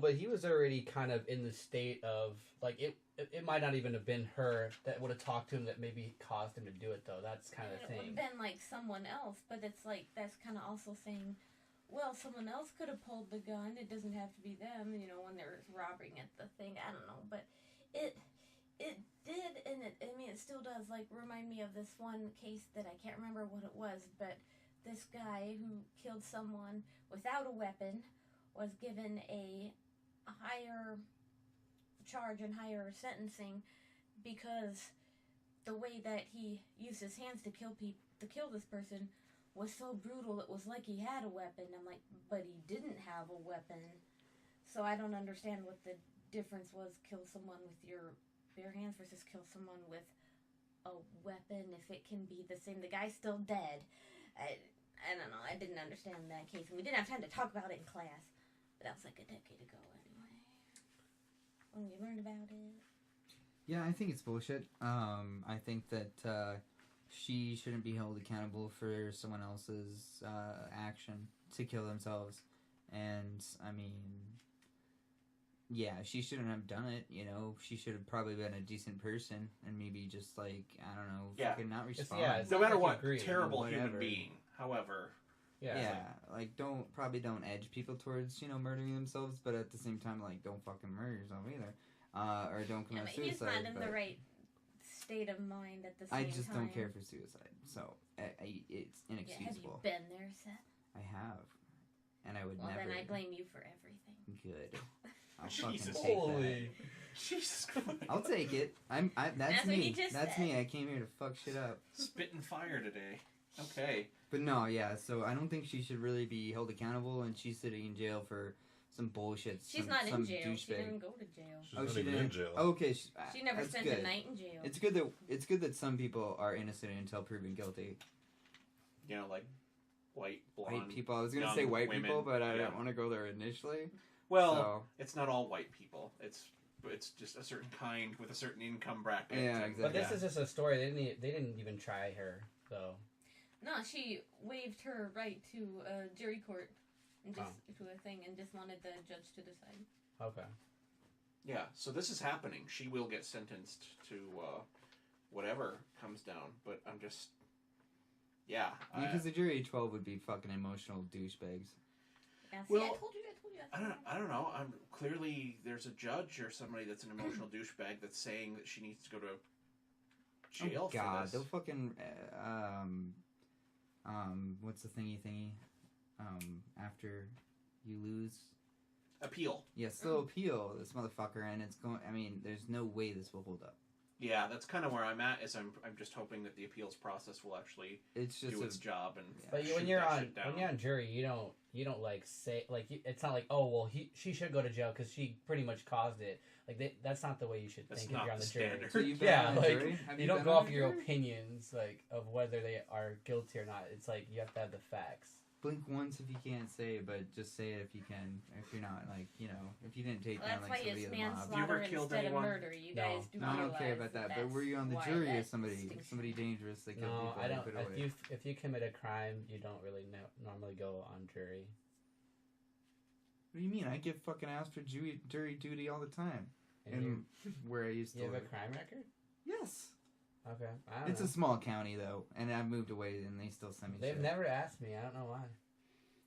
But he was already kind of in the state of, like, it might not even have been her that would have talked to him that maybe caused him to do it, though. That's kind of It would thing. have been like someone else, but it's like, that's kind of also saying, well, someone else could have pulled the gun. It doesn't have to be them, when they're robbing at the thing. I don't know, but it did, and it still does, like, remind me of this one case that I can't remember what it was, but this guy who killed someone without a weapon was given a higher charge and higher sentencing because the way that he used his hands to kill this person was so brutal. It was like he had a weapon. I'm like, but he didn't have a weapon. So I don't understand what the difference was. Kill someone with your bare hands versus kill someone with a weapon, if it can be the same. The guy's still dead. I don't know. I didn't understand that case, and we didn't have time to talk about it in class. But that was like a decade ago anyway, when we learned about it. Yeah, I think it's bullshit. I think that she shouldn't be held accountable for someone else's action to kill themselves. And, I mean, yeah, she shouldn't have done it, She should have probably been a decent person and maybe just, like, I don't know, Yeah. fucking not respond. Yeah, it's No not matter like what, you agree, terrible whatever. human being. However, Yeah. Like don't edge people towards murdering themselves, but at the same time, like don't fucking murder yourself either, or don't commit suicide. He's not in the right state of mind at the same time. I just don't care for suicide, so it's inexcusable. Yeah, have you been there, Seth? I have, and I would never. Well, then I blame you for everything. Good. I'll Jesus. fucking take Holy. Jesus Christ. I'll take it. That's what me. he just That's said. me. I came here to fuck shit up. Spitting fire today. Okay. But no, yeah. So I don't think she should really be held accountable, and she's sitting in jail for some bullshit. She's some, not some in jail. Douchebag. She didn't go to jail. She's not even in jail. Okay. She never that's spent good. a night in jail. It's good that some people are innocent until proven guilty. Like white, blonde, White people. I was gonna young say white women. people, but I Yeah. didn't want to go there initially. Well, So- it's not all white people. It's just a certain kind with a certain income bracket. Yeah, exactly. But this is just a story. They didn't even try her, though. No, she waived her right to jury court and just to a thing and just wanted the judge to decide. Okay. Yeah, so this is happening. She will get sentenced to whatever comes down. But I'm just, Because the jury of 12 would be fucking emotional douchebags. Yeah, see, Well, I told you. I don't know. Clearly there's a judge or somebody that's an emotional douchebag that's saying that she needs to go to jail Oh God, for this. they'll fucking what's the thingy? After you lose, Appeal. yes, they'll appeal this motherfucker, and it's going. I mean, there's no way this will hold up. Yeah, that's kind of where I'm at. Is I'm just hoping that the appeals process will actually It's just do its job and. But shoot when you're that on shit down. jury, you don't like say like it's not like, oh well, she should go to jail because she pretty much caused it. Like that's not the way you should That's think if not you're on the the jury. standard. So you've been Yeah, on a like jury? Have you don't been go on off a your jury? opinions like of whether they are guilty or not. It's like you have to have the facts. Blink once if you can't say it, but just say it if you can. If you're not if you didn't take Well, down that's like why somebody it's in the mob. Have you ever manslaughter killed instead anyone? of murder. You No. guys do No, I don't care realize about that. But that's were you on the why jury that as somebody distinction. dangerous? They kill No, people. I they don't. put away. If you commit a crime, you don't really normally go on jury. What do you mean? I get fucking asked for jury duty all the time. And Where I used to you have a live. crime record? Yes. Okay, I don't It's know. a small county though, and I've moved away, and they still send me. They've shit. never asked me. I don't know why.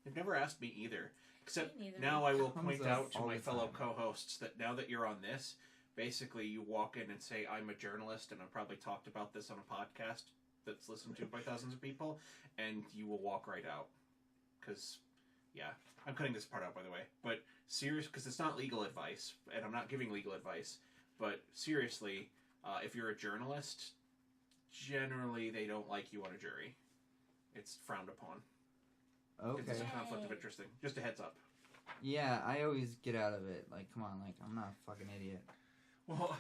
They've never asked me either. Except Me neither. now I will Comes point up out to all my the fellow time. co-hosts that now that you're on this, basically you walk in and say, I'm a journalist, and I've probably talked about this on a podcast that's listened to by thousands of people, and you will walk right out. Because, yeah, I'm cutting this part out, by the way. But serious, because it's not legal advice, and I'm not giving legal advice, but seriously, if you're a journalist, generally they don't like you on a jury. It's frowned upon. Okay. It's a conflict of interest thing. Just a heads up. Yeah, I always get out of it. Like, come on, like I'm not a fucking idiot. Well,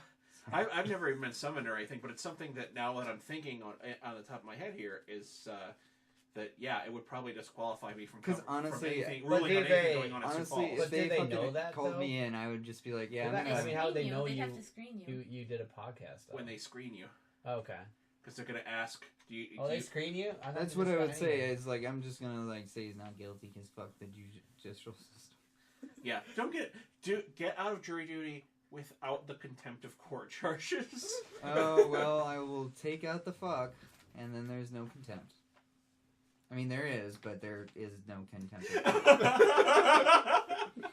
I've never even been summoned or anything, but it's something that now that I'm thinking on the top of my head here is that it would probably disqualify me from 'Cause honestly, anything, but ruling do on anything they- going on at Sioux Honestly, Falls. if But they do they fucking know that, called though? me in, I would just be like, yeah, Well, I'm that- gonna. I mean, how would they know They'd you? have to screen you. You did a podcast. Though. When they screen you, Okay. because they're going to ask, Oh, they screen you? I thought That's they what just I got would say. anyone. Is like I'm just gonna like say he's not guilty because fuck the judicial system. yeah, don't get out of jury duty without the contempt of court charges. Oh well, I will take out the fuck, and then there's no contempt. I mean, there is, but there is no contempt.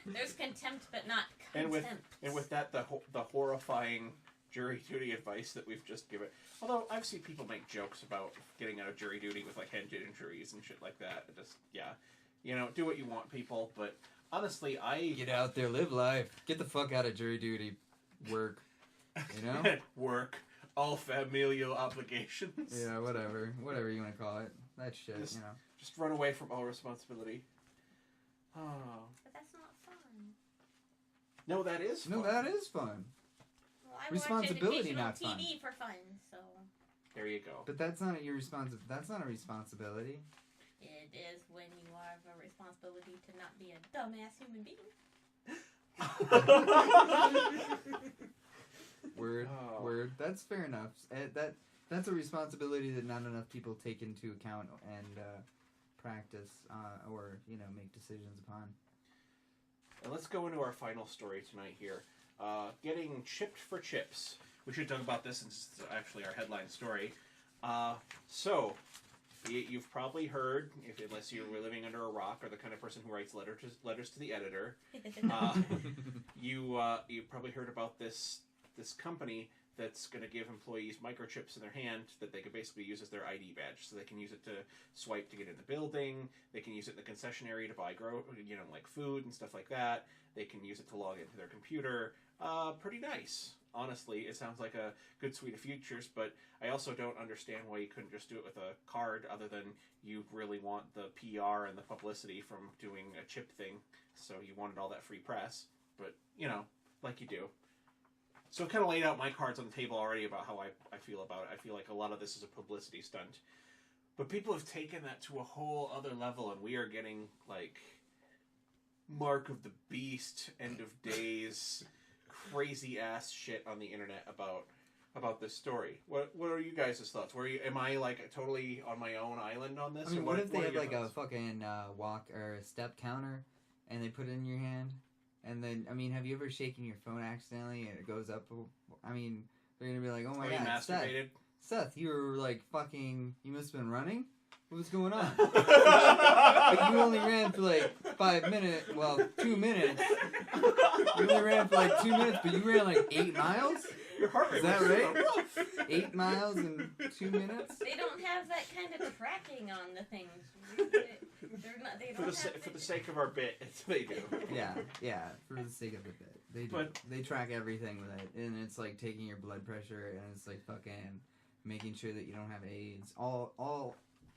There's contempt, but not And contempt. with that, the horrifying jury duty advice that we've just given. Although I've seen people make jokes about getting out of jury duty with like head injuries and shit like that. It just do what you want, people. But honestly, Get out there, live life. Get the fuck out of jury duty. Work. You know? work all familial obligations. Yeah, whatever you want to call it. That shit, Just- you know. Just run away from all responsibility. Oh But that's not fun. no, that is fun. No, that is fun. Well, I Responsibility, watch educational not fun. TV for fun, so There you go. But that's not your That's not a responsibility. it is when you have a responsibility to not be a dumbass human being. Word, Oh. word. That's fair enough. That's a responsibility that not enough people take into account and practice or make decisions upon. And let's go into our final story tonight here. Getting chipped for chips. We should talk about this since it's actually our headline story. So, You've probably heard, unless you were living under a rock or the kind of person who writes letters to the editor, you've probably heard about this company that's going to give employees microchips in their hand that they could basically use as their ID badge. So they can use it to swipe to get in the building. They can use it in the concession area to buy like food and stuff like that. They can use it to log into their computer. Pretty nice. Honestly, it sounds like a good suite of features, but I also don't understand why you couldn't just do it with a card, other than you really want the PR and the publicity from doing a chip thing, so you wanted all that free press. But, like you do. So I've kind of laid out my cards on the table already about how I feel about it. I feel like a lot of this is a publicity stunt. But people have taken that to a whole other level, and we are getting, like, Mark of the Beast, End of Days, crazy-ass shit on the internet about this story. What are you guys' thoughts? Am I, like, totally on my own island on this? I mean, what if they have, like, thoughts? a fucking walk or a step counter, and they put it in your hand? And then, I mean, have you ever shaken your phone accidentally and it goes up? I mean, they're going to be like, oh my God, you masturbated? Seth, you were like fucking, you must have been running? What was going on? Like, you only ran for like 5 minutes, 2 minutes. You only ran for like 2 minutes, but you ran like 8 miles? Your heart rate Is that right? 8 miles in 2 minutes? They don't have that kind of tracking on the things. For the sake of our bit, they do. Yeah, for the sake of the bit. They do. But they track everything with it, and it's like taking your blood pressure, and it's like fucking making sure that you don't have AIDS. All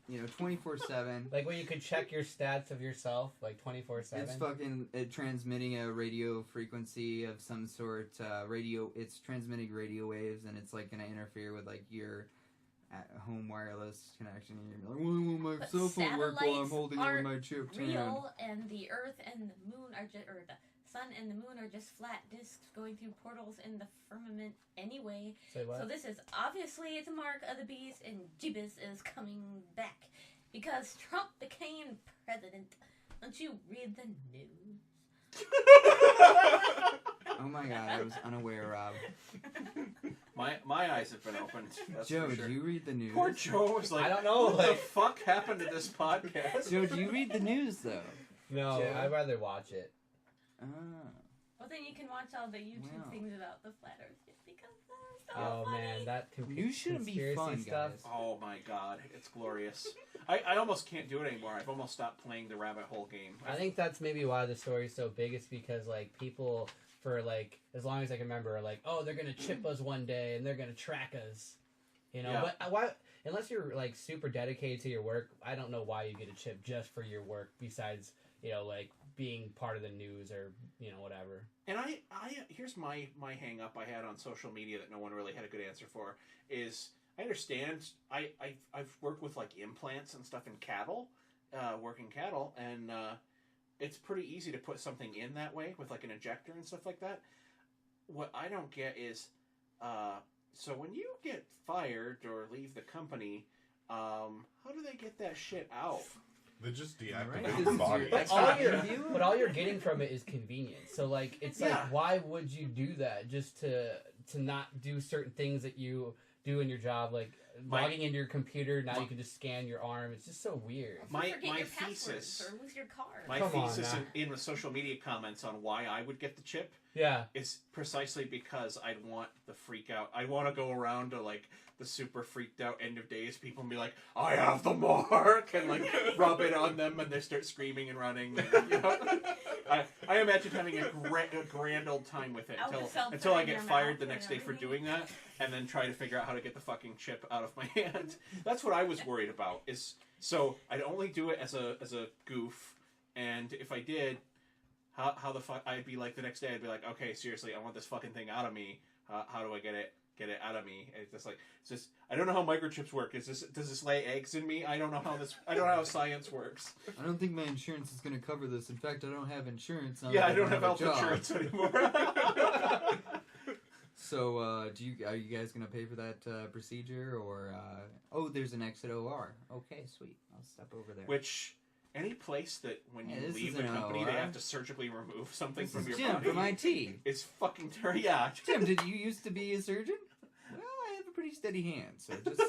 24/7. Like where you could check your stats of yourself, like 24/7. It's fucking transmitting a radio frequency of some sort. It's transmitting radio waves, and it's like gonna interfere with like your at-home wireless connection. And you're like, why won't my cell phone work while I'm holding it with my chipped hand? Real, and the Earth and the Moon are just, or the Sun and the Moon are just flat discs going through portals in the firmament anyway. Say what? So this is obviously it's a mark of the beast, and Gibbous is coming back because Trump became president. Don't you read the news? Oh my God, I was unaware, Rob. My eyes have been opened. That's Joe, for sure. do you read the news? Poor Joe was like, I don't know. What Like, the fuck happened to this podcast? Joe, do you read the news though? no, Joe? I'd rather watch it. Well, then you can watch all the YouTube Wow. things about the flat Earth because they're so Oh funny. man, that News shouldn't be conspiracy fun, stuff. guys. Oh my God, it's glorious. I almost can't do it anymore. I've almost stopped playing the rabbit hole game. I think that's maybe why the story's so big. It's because like people, for like as long as I can remember, are like, oh, they're gonna chip us one day and they're gonna track us. Yeah. But why? Unless you're like super dedicated to your work, I don't know why you get a chip just for your work. Besides, like being part of the news or whatever. And I here's my hang up I had on social media that no one really had a good answer for is I understand I've worked with like implants and stuff in cattle, working cattle, and it's pretty easy to put something in that way with like an injector and stuff like that. What I don't get is so when you get fired or leave the company, how do they get that shit out? They just deactivate Right. your body. But all you're getting from it is convenience. So like it's like why would you do that just to not do certain things that you do in your job, like logging into your computer, now you can just scan your arm. It's just so weird. My your thesis or lose your card. My Come on thesis now. in the social media comments on why I would get the chip Yeah. is precisely because I'd want the freak out. I want to go around to like the super freaked out end of days people and be like, I have the mark, and like rub it on them and they start screaming and running. And, I imagine having a grand old time with it until I get fired the next day for doing that, and then try to figure out how to get the fucking chip out of my hand. That's what I was worried about. So I'd only do it as a goof, and if I did, how the fuck I'd be like the next day I'd be like, okay, seriously, I want this fucking thing out of me. How do I get it out of me? And it's just I don't know how microchips work. Does this lay eggs in me? I don't know how science works. I don't think my insurance is going to cover this. In fact, I don't have insurance. Yeah, I don't have health insurance anymore. So, are you guys going to pay for that procedure, or there's an exit OR. Okay, sweet. I'll step over there. Which any place that when you this leave is the an company OR. they have to surgically remove something This from is your Jim body. from IT. It's fucking terrible. Yeah. Jim, did you used to be a surgeon? Well, I have a pretty steady hand, so just...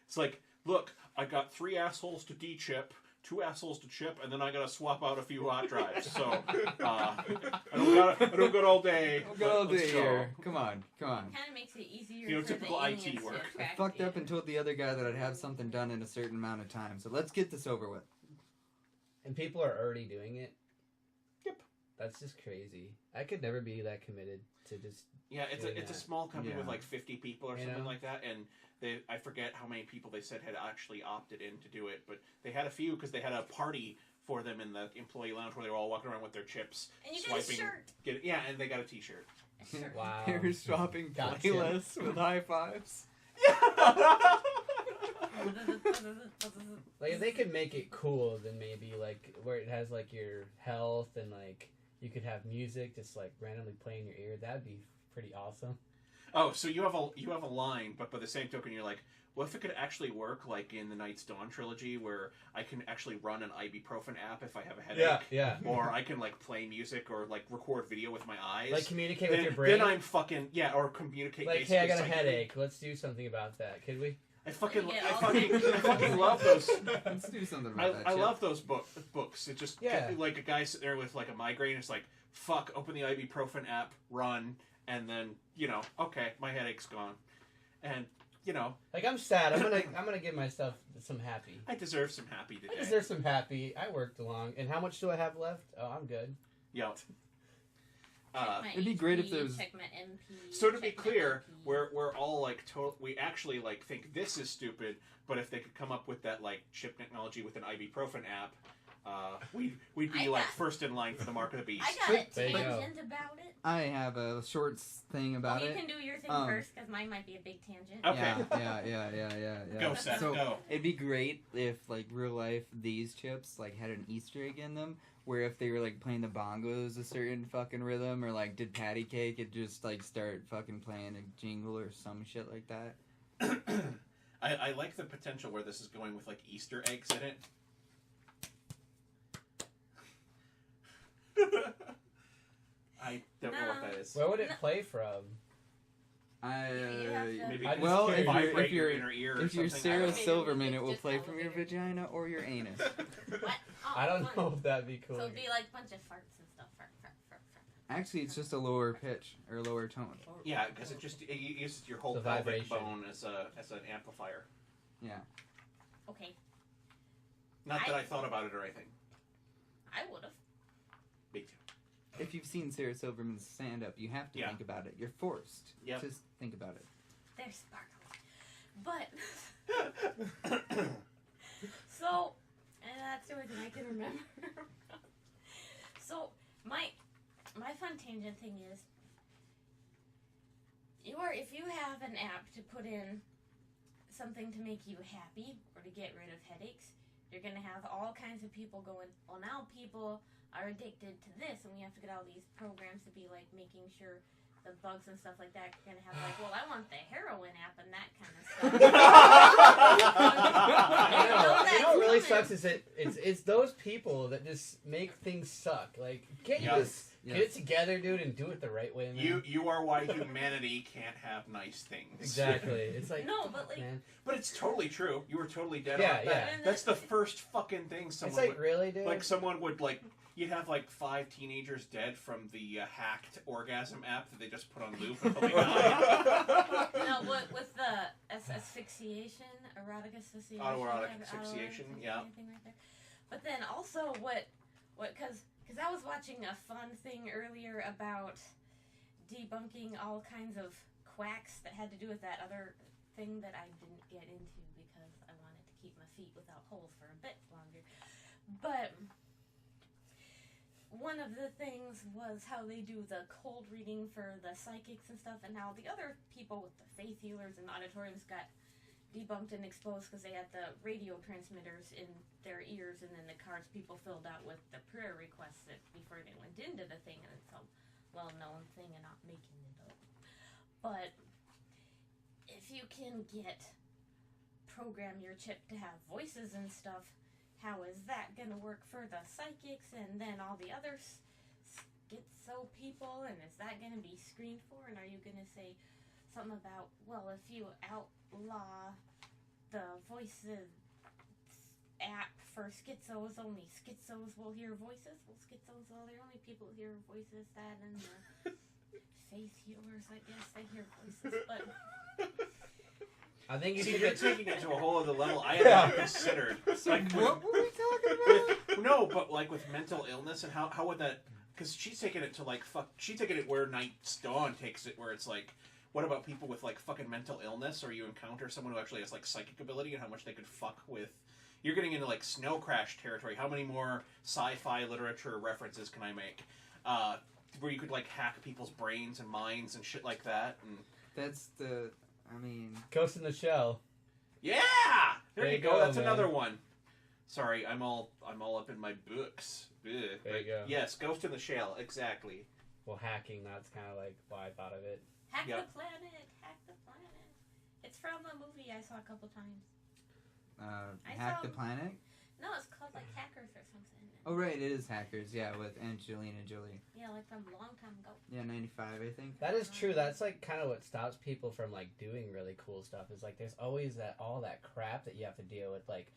It's like look, I got 3 assholes to de-chip, 2 assholes to chip, and then I gotta swap out a few hot drives. So I don't got all day. Let's go. Here. Come on. Kind of makes it easier. You know, for typical the IT aliens work. to I track fucked you. up and told the other guy that I'd have something done in a certain amount of time. So let's get this over with. And people are already doing it. Yep. That's just crazy. I could never be that committed to just. Yeah, it's a small company with Yeah. like 50 people or something like that, and I forget how many people they said had actually opted in to do it, but they had a few because they had a party for them in the employee lounge where they were all walking around with their chips, And you swiping. get a shirt. And they got a T-shirt. Wow. They were swapping Gotcha. playlists with high fives. Like if they could make it cool, then maybe like where it has like your health and like you could have music just like randomly play in your ear. That'd be pretty awesome. Oh, so you have a line, but by the same token, you're like, what if it could actually work like in the Night's Dawn trilogy, where I can actually run an ibuprofen app if I have a headache, Yeah. or I can like play music or like record video with my eyes, Like communicate with your brain. Then I'm fucking or communicate. Like, basically hey, I got a psychically. headache. Let's do something about that. Could we? I fucking Yeah. love those. Let's do something about that. I Chip. love those books. It just Yeah. like a guy sitting there with like a migraine. It's like, fuck, open the ibuprofen app, run, and then okay, my headache's gone, and Like I'm sad. I'm gonna give myself some happy. I deserve some happy today. I deserve some happy. I worked along. And how much do I have left? Oh, I'm good. Yeah. It'd be great if there was- Check my MP. So to be check my clear, MP. we're all like we actually like think this is stupid, but if they could come up with that like chip technology with an ibuprofen app, we'd be I like got- first in line for the mark of the beast. I got a There you go. tangent about it. I have a short thing about You it. can do your thing Um, first, because mine might be a big tangent. Okay. Yeah. Go, Seth, So go. it'd be great if, like, real life, these chips like had an Easter egg in them, where if they were like playing the bongos a certain fucking rhythm, or like did patty cake, it'd just like start fucking playing a jingle or some shit like that. I like the potential where this is going with like Easter eggs in it. I don't know what that is. Where would it play from? You have to- Maybe I it's just- gonna if you're- vibrate your inner ear or if you're something. Sarah Elevator Silverman, music, it will just play from your elevator. vagina or your anus. What? Oh, I don't fun. know if that'd be cool. So it'd be like a bunch of farts and stuff. Fart, fart, fart, fart. Actually, it's just a lower pitch or lower tone. Yeah, because it uses your whole The pelvic vibration. bone as an amplifier. Yeah. Okay, Not that I thought about it or anything. I would have. Me too. If you've seen Sarah Silverman's stand up, you have to Yeah. think about it. You're forced Yep. to think about it. They're sparkly. But so, and that's the only thing I can remember. So my fun tangent thing is, if you have an app to put in something to make you happy or to get rid of headaches, you're gonna have all kinds of people going, well, now people are addicted to this, and we have to get all these programs to be like making sure the bugs and stuff like that are gonna have like, well, I want the heroin app and that kind of stuff. You know what really sucks is it's those people that just make things suck. Like, can't you just get it together, dude, and do it the right way, man? You are why humanity can't have nice things. Exactly. It's like, No, but like, man. But it's totally true. You were totally dead Yeah, on. yeah. That's the first fucking thing someone It's like, would, really, dude? like someone would like. You'd have like 5 teenagers dead from the hacked orgasm app that they just put on loop until they died. no, with the asphyxiation, erotic asphyxiation, Autoerotic asphyxiation, yeah. thing right there. But then also because I was watching a fun thing earlier about debunking all kinds of quacks that had to do with that other thing that I didn't get into because I wanted to keep my feet without holes for a bit longer. But one of the things was how they do the cold reading for the psychics and stuff, and how the other people with the faith healers and auditoriums got debunked and exposed because they had the radio transmitters in their ears, and then the cards people filled out with the prayer requests that before they went into the thing, and it's a well-known thing and not making it up. But if you can program your chip to have voices and stuff, how is that going to work for the psychics and then all the other schizo people? And is that going to be screened for? And are you going to say something about, well, if you outlaw the voices app for schizos, only schizos will hear voices. Well, schizos, well, they're only people who hear voices that and the faith healers, I guess, they hear voices, but... I think you See, should you're get... taking it to a whole other level I had not considered. Like, What were we talking about? no, but like with mental illness and how would that... Because she's taking it to like, she's taking it where Night's Dawn takes it, where it's like, what about people with like fucking mental illness, or you encounter someone who actually has like psychic ability and how much they could fuck with... You're getting into like Snow Crash territory. How many more sci-fi literature references can I make? Where you could like hack people's brains and minds and shit like that. And That's the... I mean... Ghost in the Shell. yeah! There you go. That's man. another one. Sorry, I'm all up in my books. Ugh. There you go. Yes, Ghost in the Shell, exactly. Well, hacking, that's kind of like why I thought of it. Hack Yep. the planet, hack the planet. It's from a movie I saw a couple times. Hack the Planet? No, it's called like Hackers or something. Oh, right, it is Hackers, yeah, with Angelina Jolie. Yeah, like from a long time ago. Yeah, 95, I think. That is true. That's like kind of what stops people from like doing really cool stuff. Is like there's always all that crap that you have to deal with. Like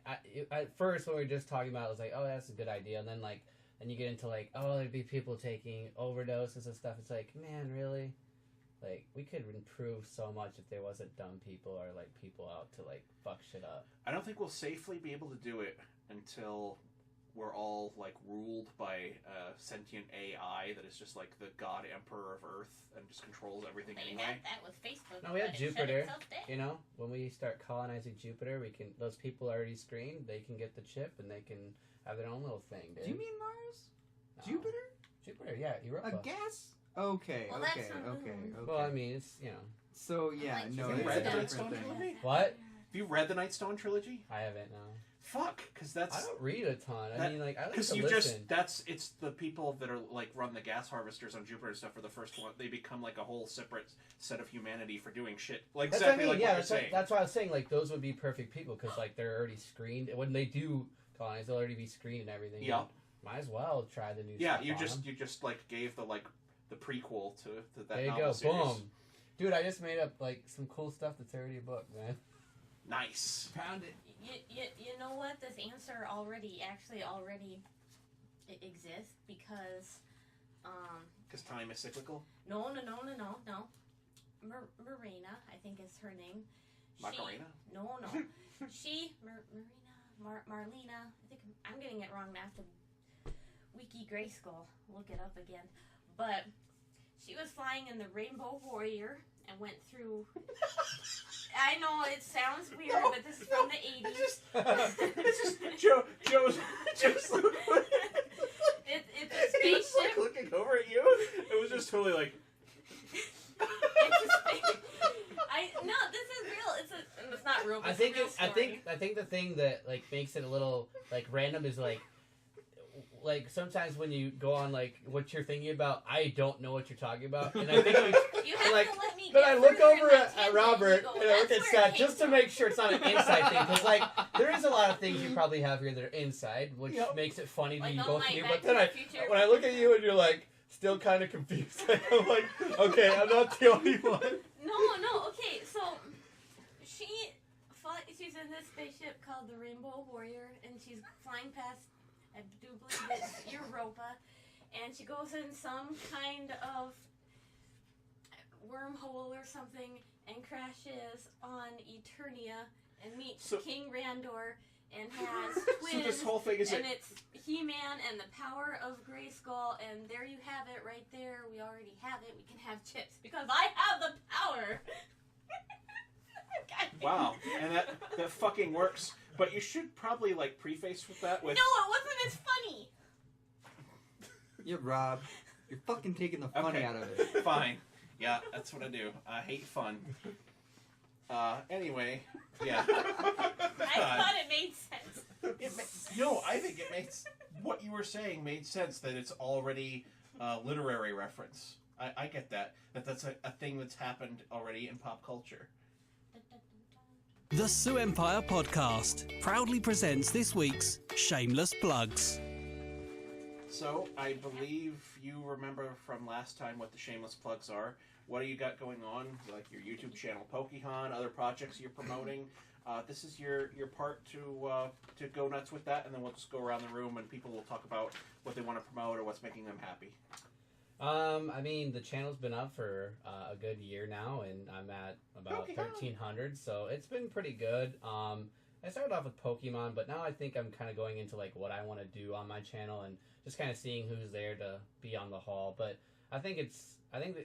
at first when we were just talking about it, it was like, oh, that's a good idea, and then like you get into like, oh, there'd be people taking overdoses and stuff. It's like, man, really? Like, we could improve so much if there wasn't dumb people or like people out to like fuck shit up. I don't think we'll safely be able to do it until we're all like ruled by a sentient AI that is just like the god emperor of Earth and just controls everything They anyway. had that with Facebook. No, we have but it shut Jupiter. itself down. You know, when we start colonizing Jupiter, we can. Those people already screened. They can get the chip and they can have their own little thing, dude. Do you mean Mars? No. Jupiter? Jupiter, yeah, Europa. A gas? Okay, Well, okay, that's not okay, moon. okay. Well, I mean, it's So, yeah, Like, no, you Have you it's read a the different Nightstone thing. trilogy? What? Have you read the Nightstone trilogy? I haven't. No, Fuck, because that's... I don't read a ton. I that- mean, like I like Because to you listen. it's the people that are like run the gas harvesters on Jupiter and stuff for the first one. They become like a whole separate set of humanity for doing shit. Like That's exactly what I mean. like Yeah, what you're saying. that's why I was saying like those would be perfect people because like they're already screened. When they do colonize, they'll already be screened and everything. Yeah. Might as well try the new. Yeah, stuff you on just them. like gave the prequel to that There you novel go. series. Boom. Dude, I just made up like some cool stuff that's already a book, man. Nice. Found it. You know what? This answer already exists because Because time is cyclical. no. Marina, I think is her name. Macarena? No. Marlena. I think I'm getting it wrong now. I have to wiki Grayskull. Look it up again. But she was flying in the Rainbow Warrior and went through. I know it sounds weird, but this is from the 80s. It's just Joe's it's It's a he was spaceship. like looking over at you. It was just totally like It's a spaceship. No, this is real. It's not real. But I think it's a real story. I think the thing that like makes it a little like random is like sometimes when you go on like what you're thinking about, I don't know what you're talking about, and I think You have like, to let me but get I look further in over my at tangent, Robert you go, and I look "That's at where it Scott came just to from." make sure it's not an inside thing because like there is a lot of things you probably have here that are inside, which Yep. makes it funny to Like you on both my of you. Back But to then the Future. when I look at you and you're like still kind of confused, I'm like, okay, I'm not the only one. No, okay, so she's in this spaceship called the Rainbow Warrior, and she's flying past, I do believe it's Europa, and she goes in some kind of wormhole or something and crashes on Eternia and meets So- King Randor and has so twins. this whole thing is And it's He-Man and the power of Grayskull, and there you have it right there. We already have it. We can have chips because I have the power. wow, and that fucking works. But you should probably like preface with that with No, it wasn't as funny. Yeah, Rob, you're fucking taking the funny Okay. out of it. fine. Yeah, that's what I do. I hate fun. Anyway, yeah. I thought it made sense. No, I think it makes what you were saying made sense. That it's already a literary reference. I get that. That's a thing that's happened already in pop culture. The Sioux Empire Podcast proudly presents this week's Shameless Plugs. So, I believe you remember from last time what the shameless plugs are. what do you got going on? Like your YouTube channel, Pokehon, other projects you're promoting. This is your part to go nuts with that, and then we'll just go around the room and people will talk about what they want to promote or what's making them happy. I mean, the channel's been up for a good year now, and I'm at about 1,300, so it's been pretty good. I started off with Pokemon, but now I think I'm kind of going into like what I want to do on my channel and just kind of seeing who's there to be on the haul. But I think that,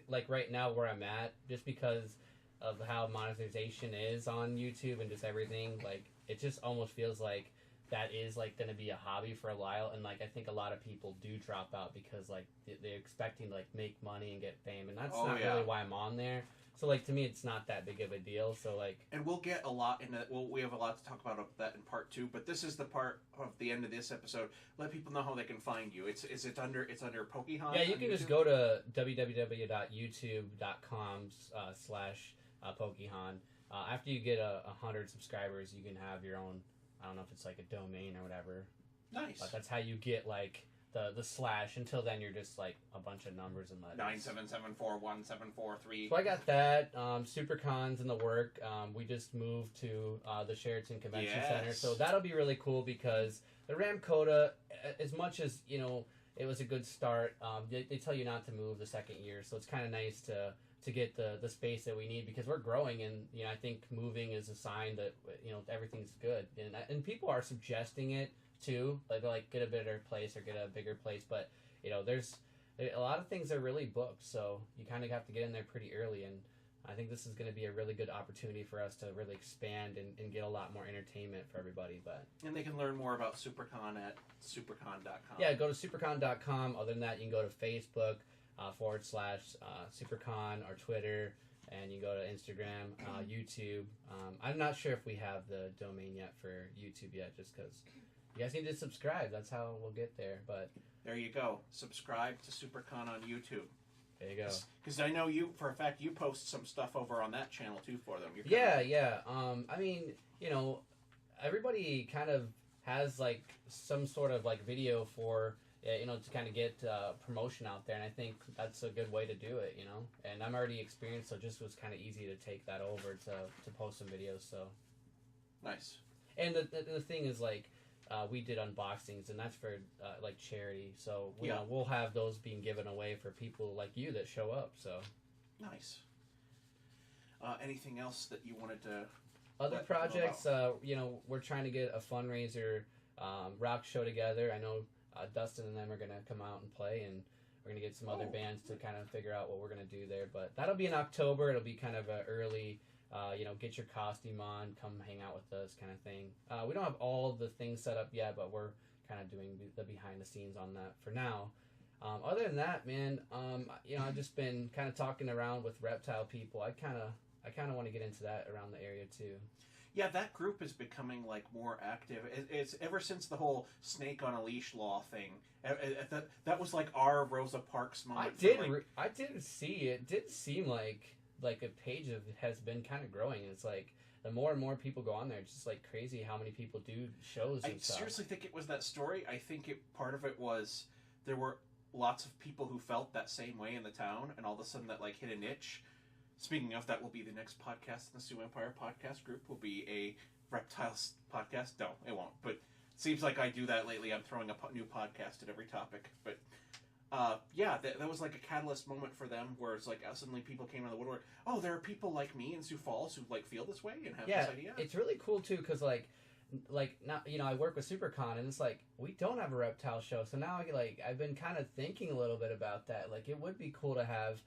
like right now where I'm at, just because of how monetization is on YouTube and just everything, like it just almost feels like that is like going to be a hobby for a while, and like I think a lot of people do drop out because like they're expecting to like make money and get fame, and that's not really why I'm on there. So like to me, it's not that big of a deal. So like, and we'll get a lot in it. We have a lot to talk about of that in part 2. But this is the part of the end of this episode. Let people know how they can find you. It's under Pokehon. Yeah, you can just go to www.youtube.com/Pokehon. After you get 100 subscribers, you can have your own. I don't know if it's like a domain or whatever. Nice. But that's how you get like the slash. Until then, you're just like a bunch of numbers and letters. 977417443. So I got that. SuperCon's in the work. We just moved to the Sheraton Convention Center, so that'll be really cool because the Ramkota, as much as you know, it was a good start. They tell you not to move the second year, so it's kind of nice to get the space that we need because we're growing, and you know I think moving is a sign that you know everything's good, and people are suggesting it too, like get a better place or get a bigger place, but you know there's a lot of things are really booked, so you kind of have to get in there pretty early, and I think this is going to be a really good opportunity for us to really expand and get a lot more entertainment for everybody. And they can learn more about SuperCon at supercon.com. Yeah, go to supercon.com. Other than that, you can go to Facebook /SuperCon or Twitter, and you can go to Instagram, YouTube. I'm not sure if we have the domain yet for YouTube yet, just because you guys need to subscribe. That's how we'll get there. But there you go. Subscribe to SuperCon on YouTube. There you go. Because I know you, for a fact, you post some stuff over on that channel too for them. Yeah. I mean, you know, everybody kind of has like some sort of like video for. You know, to kind of get promotion out there, and I think that's a good way to do it, you know. And I'm already experienced, so it just was kind of easy to take that over to post some videos, so. Nice. And the thing is, like, we did unboxings, and that's for, like, charity, so, you know, we'll have those being given away for people like you that show up, so. Nice. Anything else that you wanted to... Other projects, you know, we're trying to get a fundraiser rock show together. I know... Dustin and them are going to come out and play, and we're going to get some other bands to kind of figure out what we're going to do there. But that'll be in October. It'll be kind of an early, you know, get your costume on, come hang out with us kind of thing. We don't have all the things set up yet, but we're kind of doing the behind the scenes on that for now. Other than that, man, you know, I've just been kind of talking around with reptile people. I kind of want to get into that around the area too. Yeah, that group is becoming like more active. It's ever since the whole snake on a leash law thing. That was like our Rosa Parks moment. I did see it. It did seem like a page has been kind of growing. It's like the more and more people go on there, it's just like crazy how many people do shows. And stuff. I seriously think it was that story. I think part of it was there were lots of people who felt that same way in the town, and all of a sudden that like hit a niche. Speaking of, that will be the next podcast in the Sioux Empire Podcast group. Will be a reptiles podcast. No, it won't. But it seems like I do that lately. I'm throwing a new podcast at every topic. But yeah, that was like a catalyst moment for them, where it's like suddenly people came out of the woodwork. Oh, there are people like me in Sioux Falls who like feel this way and have this idea. It's really cool too, because like now, you know, I work with SuperCon, and it's like we don't have a reptile show, so now I've been kind of thinking a little bit about that. Like it would be cool to have.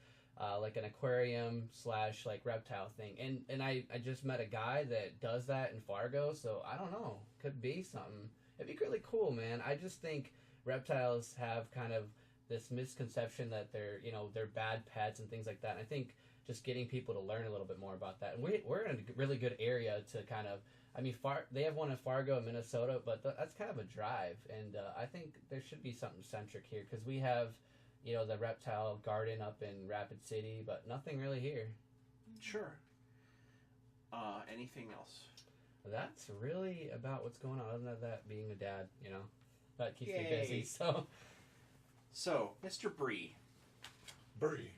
Like an aquarium / like reptile thing, and I just met a guy that does that in Fargo, so I don't know, could be something. It'd be really cool, man. I just think reptiles have kind of this misconception that they're bad pets and things like that. And I think just getting people to learn a little bit more about that, and we're in a really good area to kind of. I mean, they have one in Fargo, Minnesota, but that's kind of a drive, and I think there should be something centric here because we have. You know, the reptile garden up in Rapid City, but nothing really here. Sure. Anything else? That's really about what's going on, other than that being a dad, you know. That keeps me busy, so. So, Mr. Brie. Brie.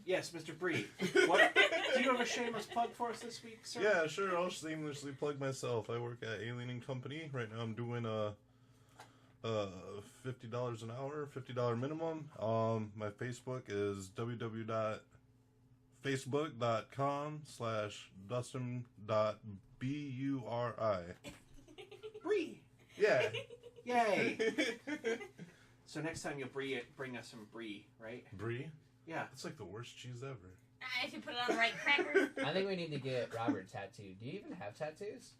Yes, Mr. Brie. What? Do you have a shameless plug for us this week, sir? Yeah, sure. I'll shamelessly plug myself. I work at Alien & Company. Right now I'm doing $50 an hour, $50 minimum. My Facebook is www.facebook.com/Dustin.Buri. Brie. Yeah. Yay. So next time you'll bring us some Brie, right? Brie? Yeah. It's like the worst cheese ever. I should put it on the right crackers. I think we need to get Robert tattooed. Do you even have tattoos?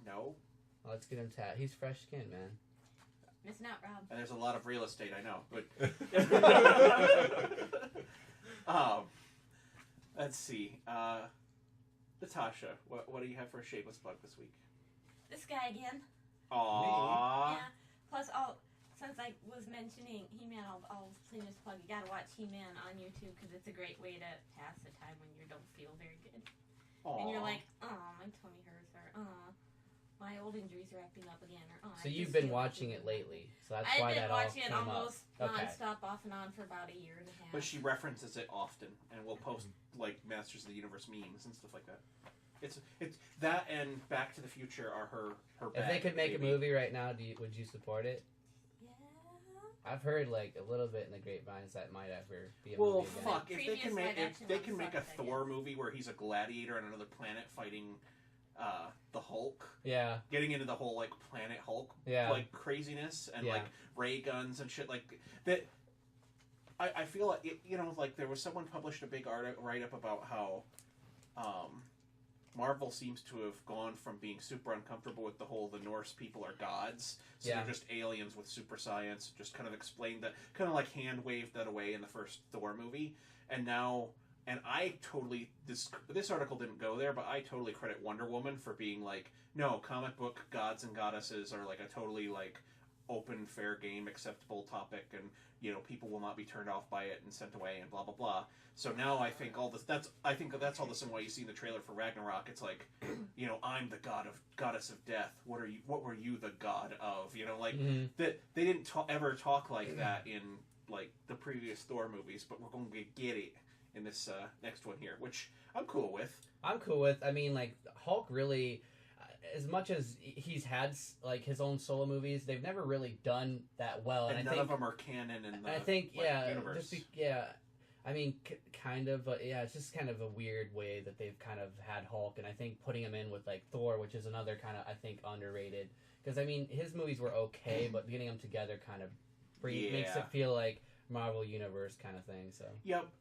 No. Well, let's get him tattooed. He's fresh skin, man. It's not Rob. And there's a lot of real estate, I know. But let's see. Natasha, what do you have for a shameless plug this week? This guy again. Aww. Yeah. Plus, since I was mentioning He-Man, I'll shameless plug. You gotta watch He-Man on YouTube because it's a great way to pass the time when you don't feel very good. Aww. And you're like, oh, my tummy hurts, or my old injuries are acting up again, or So you've been watching it lately, so that's why that all came up. I've been watching it almost Okay. non-stop, off and on, for about a year and a half. But she references it often, and we'll post like Masters of the Universe memes and stuff like that. It's that and Back to the Future are her If they could make a movie right now, would you support it? Yeah. I've heard like a little bit in the grapevines that might ever be a Well, movie again. fuck! If they can make a Thor movie where he's a gladiator on another planet fighting the Hulk. Yeah. Getting into the whole like Planet Hulk like craziness and like ray guns and shit like that. I feel like like there was someone published a big write up about how Marvel seems to have gone from being super uncomfortable with the whole the Norse people are gods, so they're just aliens with super science. Just kind of explained that, kind of like hand waved that away in the first Thor movie, and now. And I totally, this article didn't go there, but I totally credit Wonder Woman for being like, no, comic book gods and goddesses are like a totally like open, fair game, acceptable topic, and people will not be turned off by it and sent away and blah blah blah. So now I think that's all the same way you see in the trailer for Ragnarok. It's like, I'm the goddess of death. What were you the god of? That they didn't ever talk like that in like the previous Thor movies, but we're going to get it in this next one here, which I'm cool with. I mean, like, Hulk really, as much as he's had like his own solo movies, they've never really done that well. And none of them are canon in the universe. I mean, kind of, but yeah, it's just kind of a weird way that they've kind of had Hulk, and I think putting him in with like Thor, which is another kind of, I think, underrated. Because I mean, his movies were okay, but getting them together kind of makes it feel like Marvel Universe kind of thing. So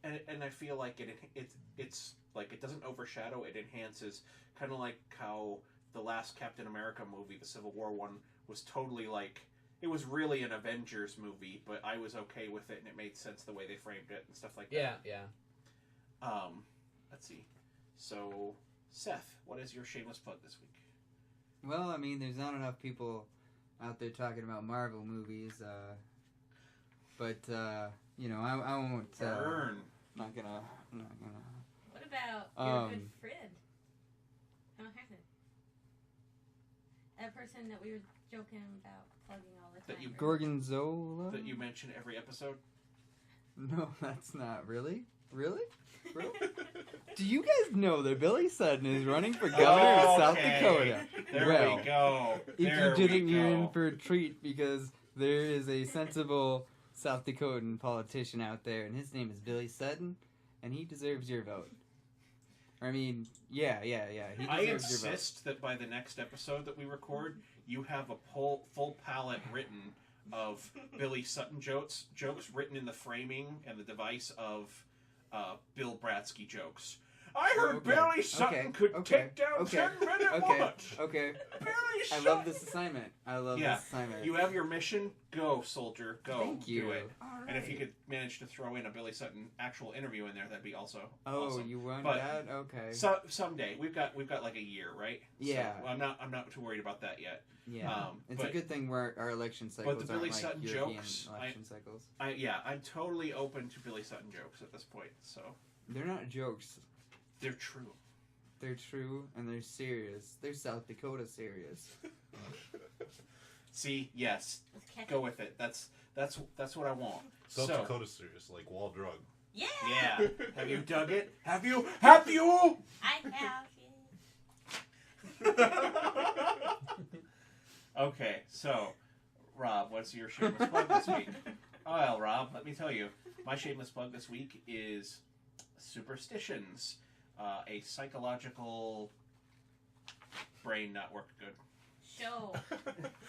and I feel like it's like it doesn't overshadow, it enhances, kind of like how the last Captain America movie, the Civil War one, was totally like, it was really an Avengers movie, but I was okay with it and it made sense the way they framed it and stuff like that. Let's see. So Seth, what is your shameless plug this week? Well, I mean, there's not enough people out there talking about Marvel movies. But I won't. Burn. I'm not gonna. What about your good friend? How happened? That person that we were joking about plugging all the time. Gorgonzola? That you mention every episode? No, that's not really. Really? Do you guys know that Billy Sutton is running for governor of South Dakota? There we go. If you didn't, you're in for a treat, because there is a sensible South Dakotan politician out there, and his name is Billy Sutton, and he deserves your vote. I mean, yeah. He deserves I your vote. insist that by the next episode that we record, you have a full palette written of Billy Sutton jokes written in the framing and the device of Bill Bratsky jokes. I heard Billy Sutton could take down 10-minute watch. Okay. Billy I Sutton. love this assignment. This assignment. You have your mission. Go, soldier. Go. Thank you. Do it. All right. And if you could manage to throw in a Billy Sutton actual interview in there, that'd be also awesome. You want that? Okay. So someday we've got like a year, right? Yeah. So I'm not too worried about that yet. Yeah. It's a good thing where our election cycles but the Billy aren't Sutton like European jokes, election cycles. I'm totally open to Billy Sutton jokes at this point. So they're not jokes. They're true. They're true, and they're serious. They're South Dakota serious. See, yes, go with it. That's what I want. South Dakota serious, like Wall Drug. Yeah. Yeah. Have you dug it? Have you? I have it. Okay, so, Rob, what's your shameless plug this week? Well, Rob, let me tell you. My shameless plug this week is Superstitions, a psychological brain not work good. Show.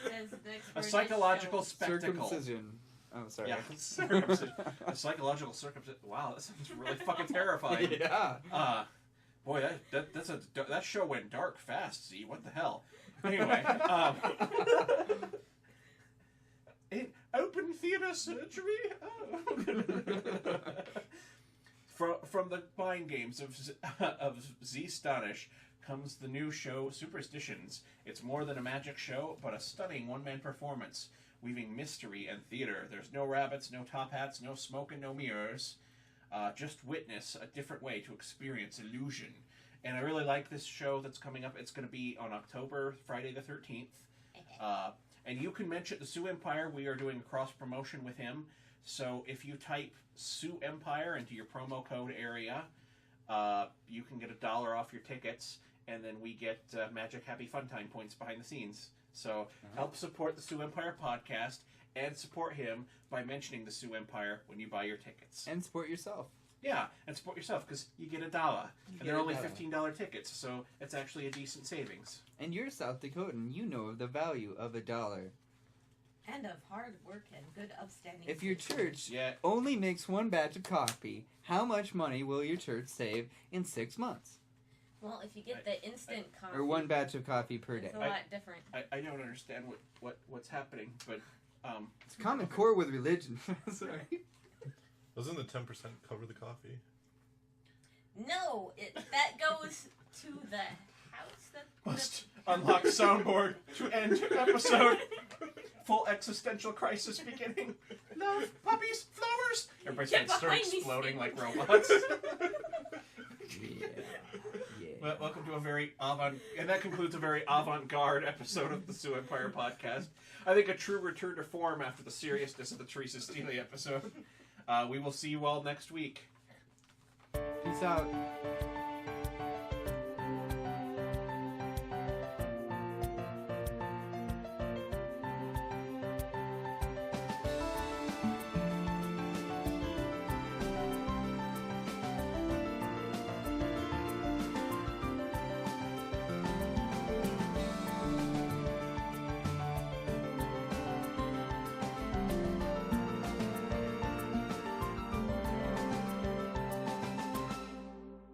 Says the expert A psychological show. spectacle. Circumcision. Oh, sorry. Yeah, circumcision. A psychological circumcision. Wow, that sounds really fucking terrifying. Yeah. Boy, that show went dark fast. See, what the hell? Anyway, in open theater surgery. Oh. From the mind games of Z Stonish comes the new show Superstitions. It's more than a magic show, but a stunning one-man performance, weaving mystery and theater. There's no rabbits, no top hats, no smoke, and no mirrors. Just witness a different way to experience illusion. And I really like this show that's coming up. It's going to be on October, Friday the 13th. And you can mention the Sioux Empire. We are doing a cross-promotion with him. So if you type Sioux Empire into your promo code area, you can get $1 off your tickets. And then we get Magic Happy Fun Time points behind the scenes. So help support the Sioux Empire podcast and support him by mentioning the Sioux Empire when you buy your tickets. And support yourself. Yeah, and support yourself because you get $1. And they're only $15 tickets, so it's actually a decent savings. And you're South Dakotan. You know the value of $1. And of hard work and good upstanding. If your church Yeah. only makes one batch of coffee, how much money will your church save in 6 months? Well, if you get the instant coffee. Or one batch of coffee per day. It's a lot different. I don't understand what's happening, but It's Common Core with religion. Sorry. Doesn't the 10% cover the coffee? No, that goes to the house. Must unlock soundboard to end episode. Full existential crisis beginning. Love, puppies, flowers. Everybody's going to start exploding like robots. Yeah. Well, welcome to a very and that concludes a very avant-garde episode of the Sioux Empire podcast. I think a true return to form after the seriousness of the Teresa Steele episode. We will see you all next week. Peace out.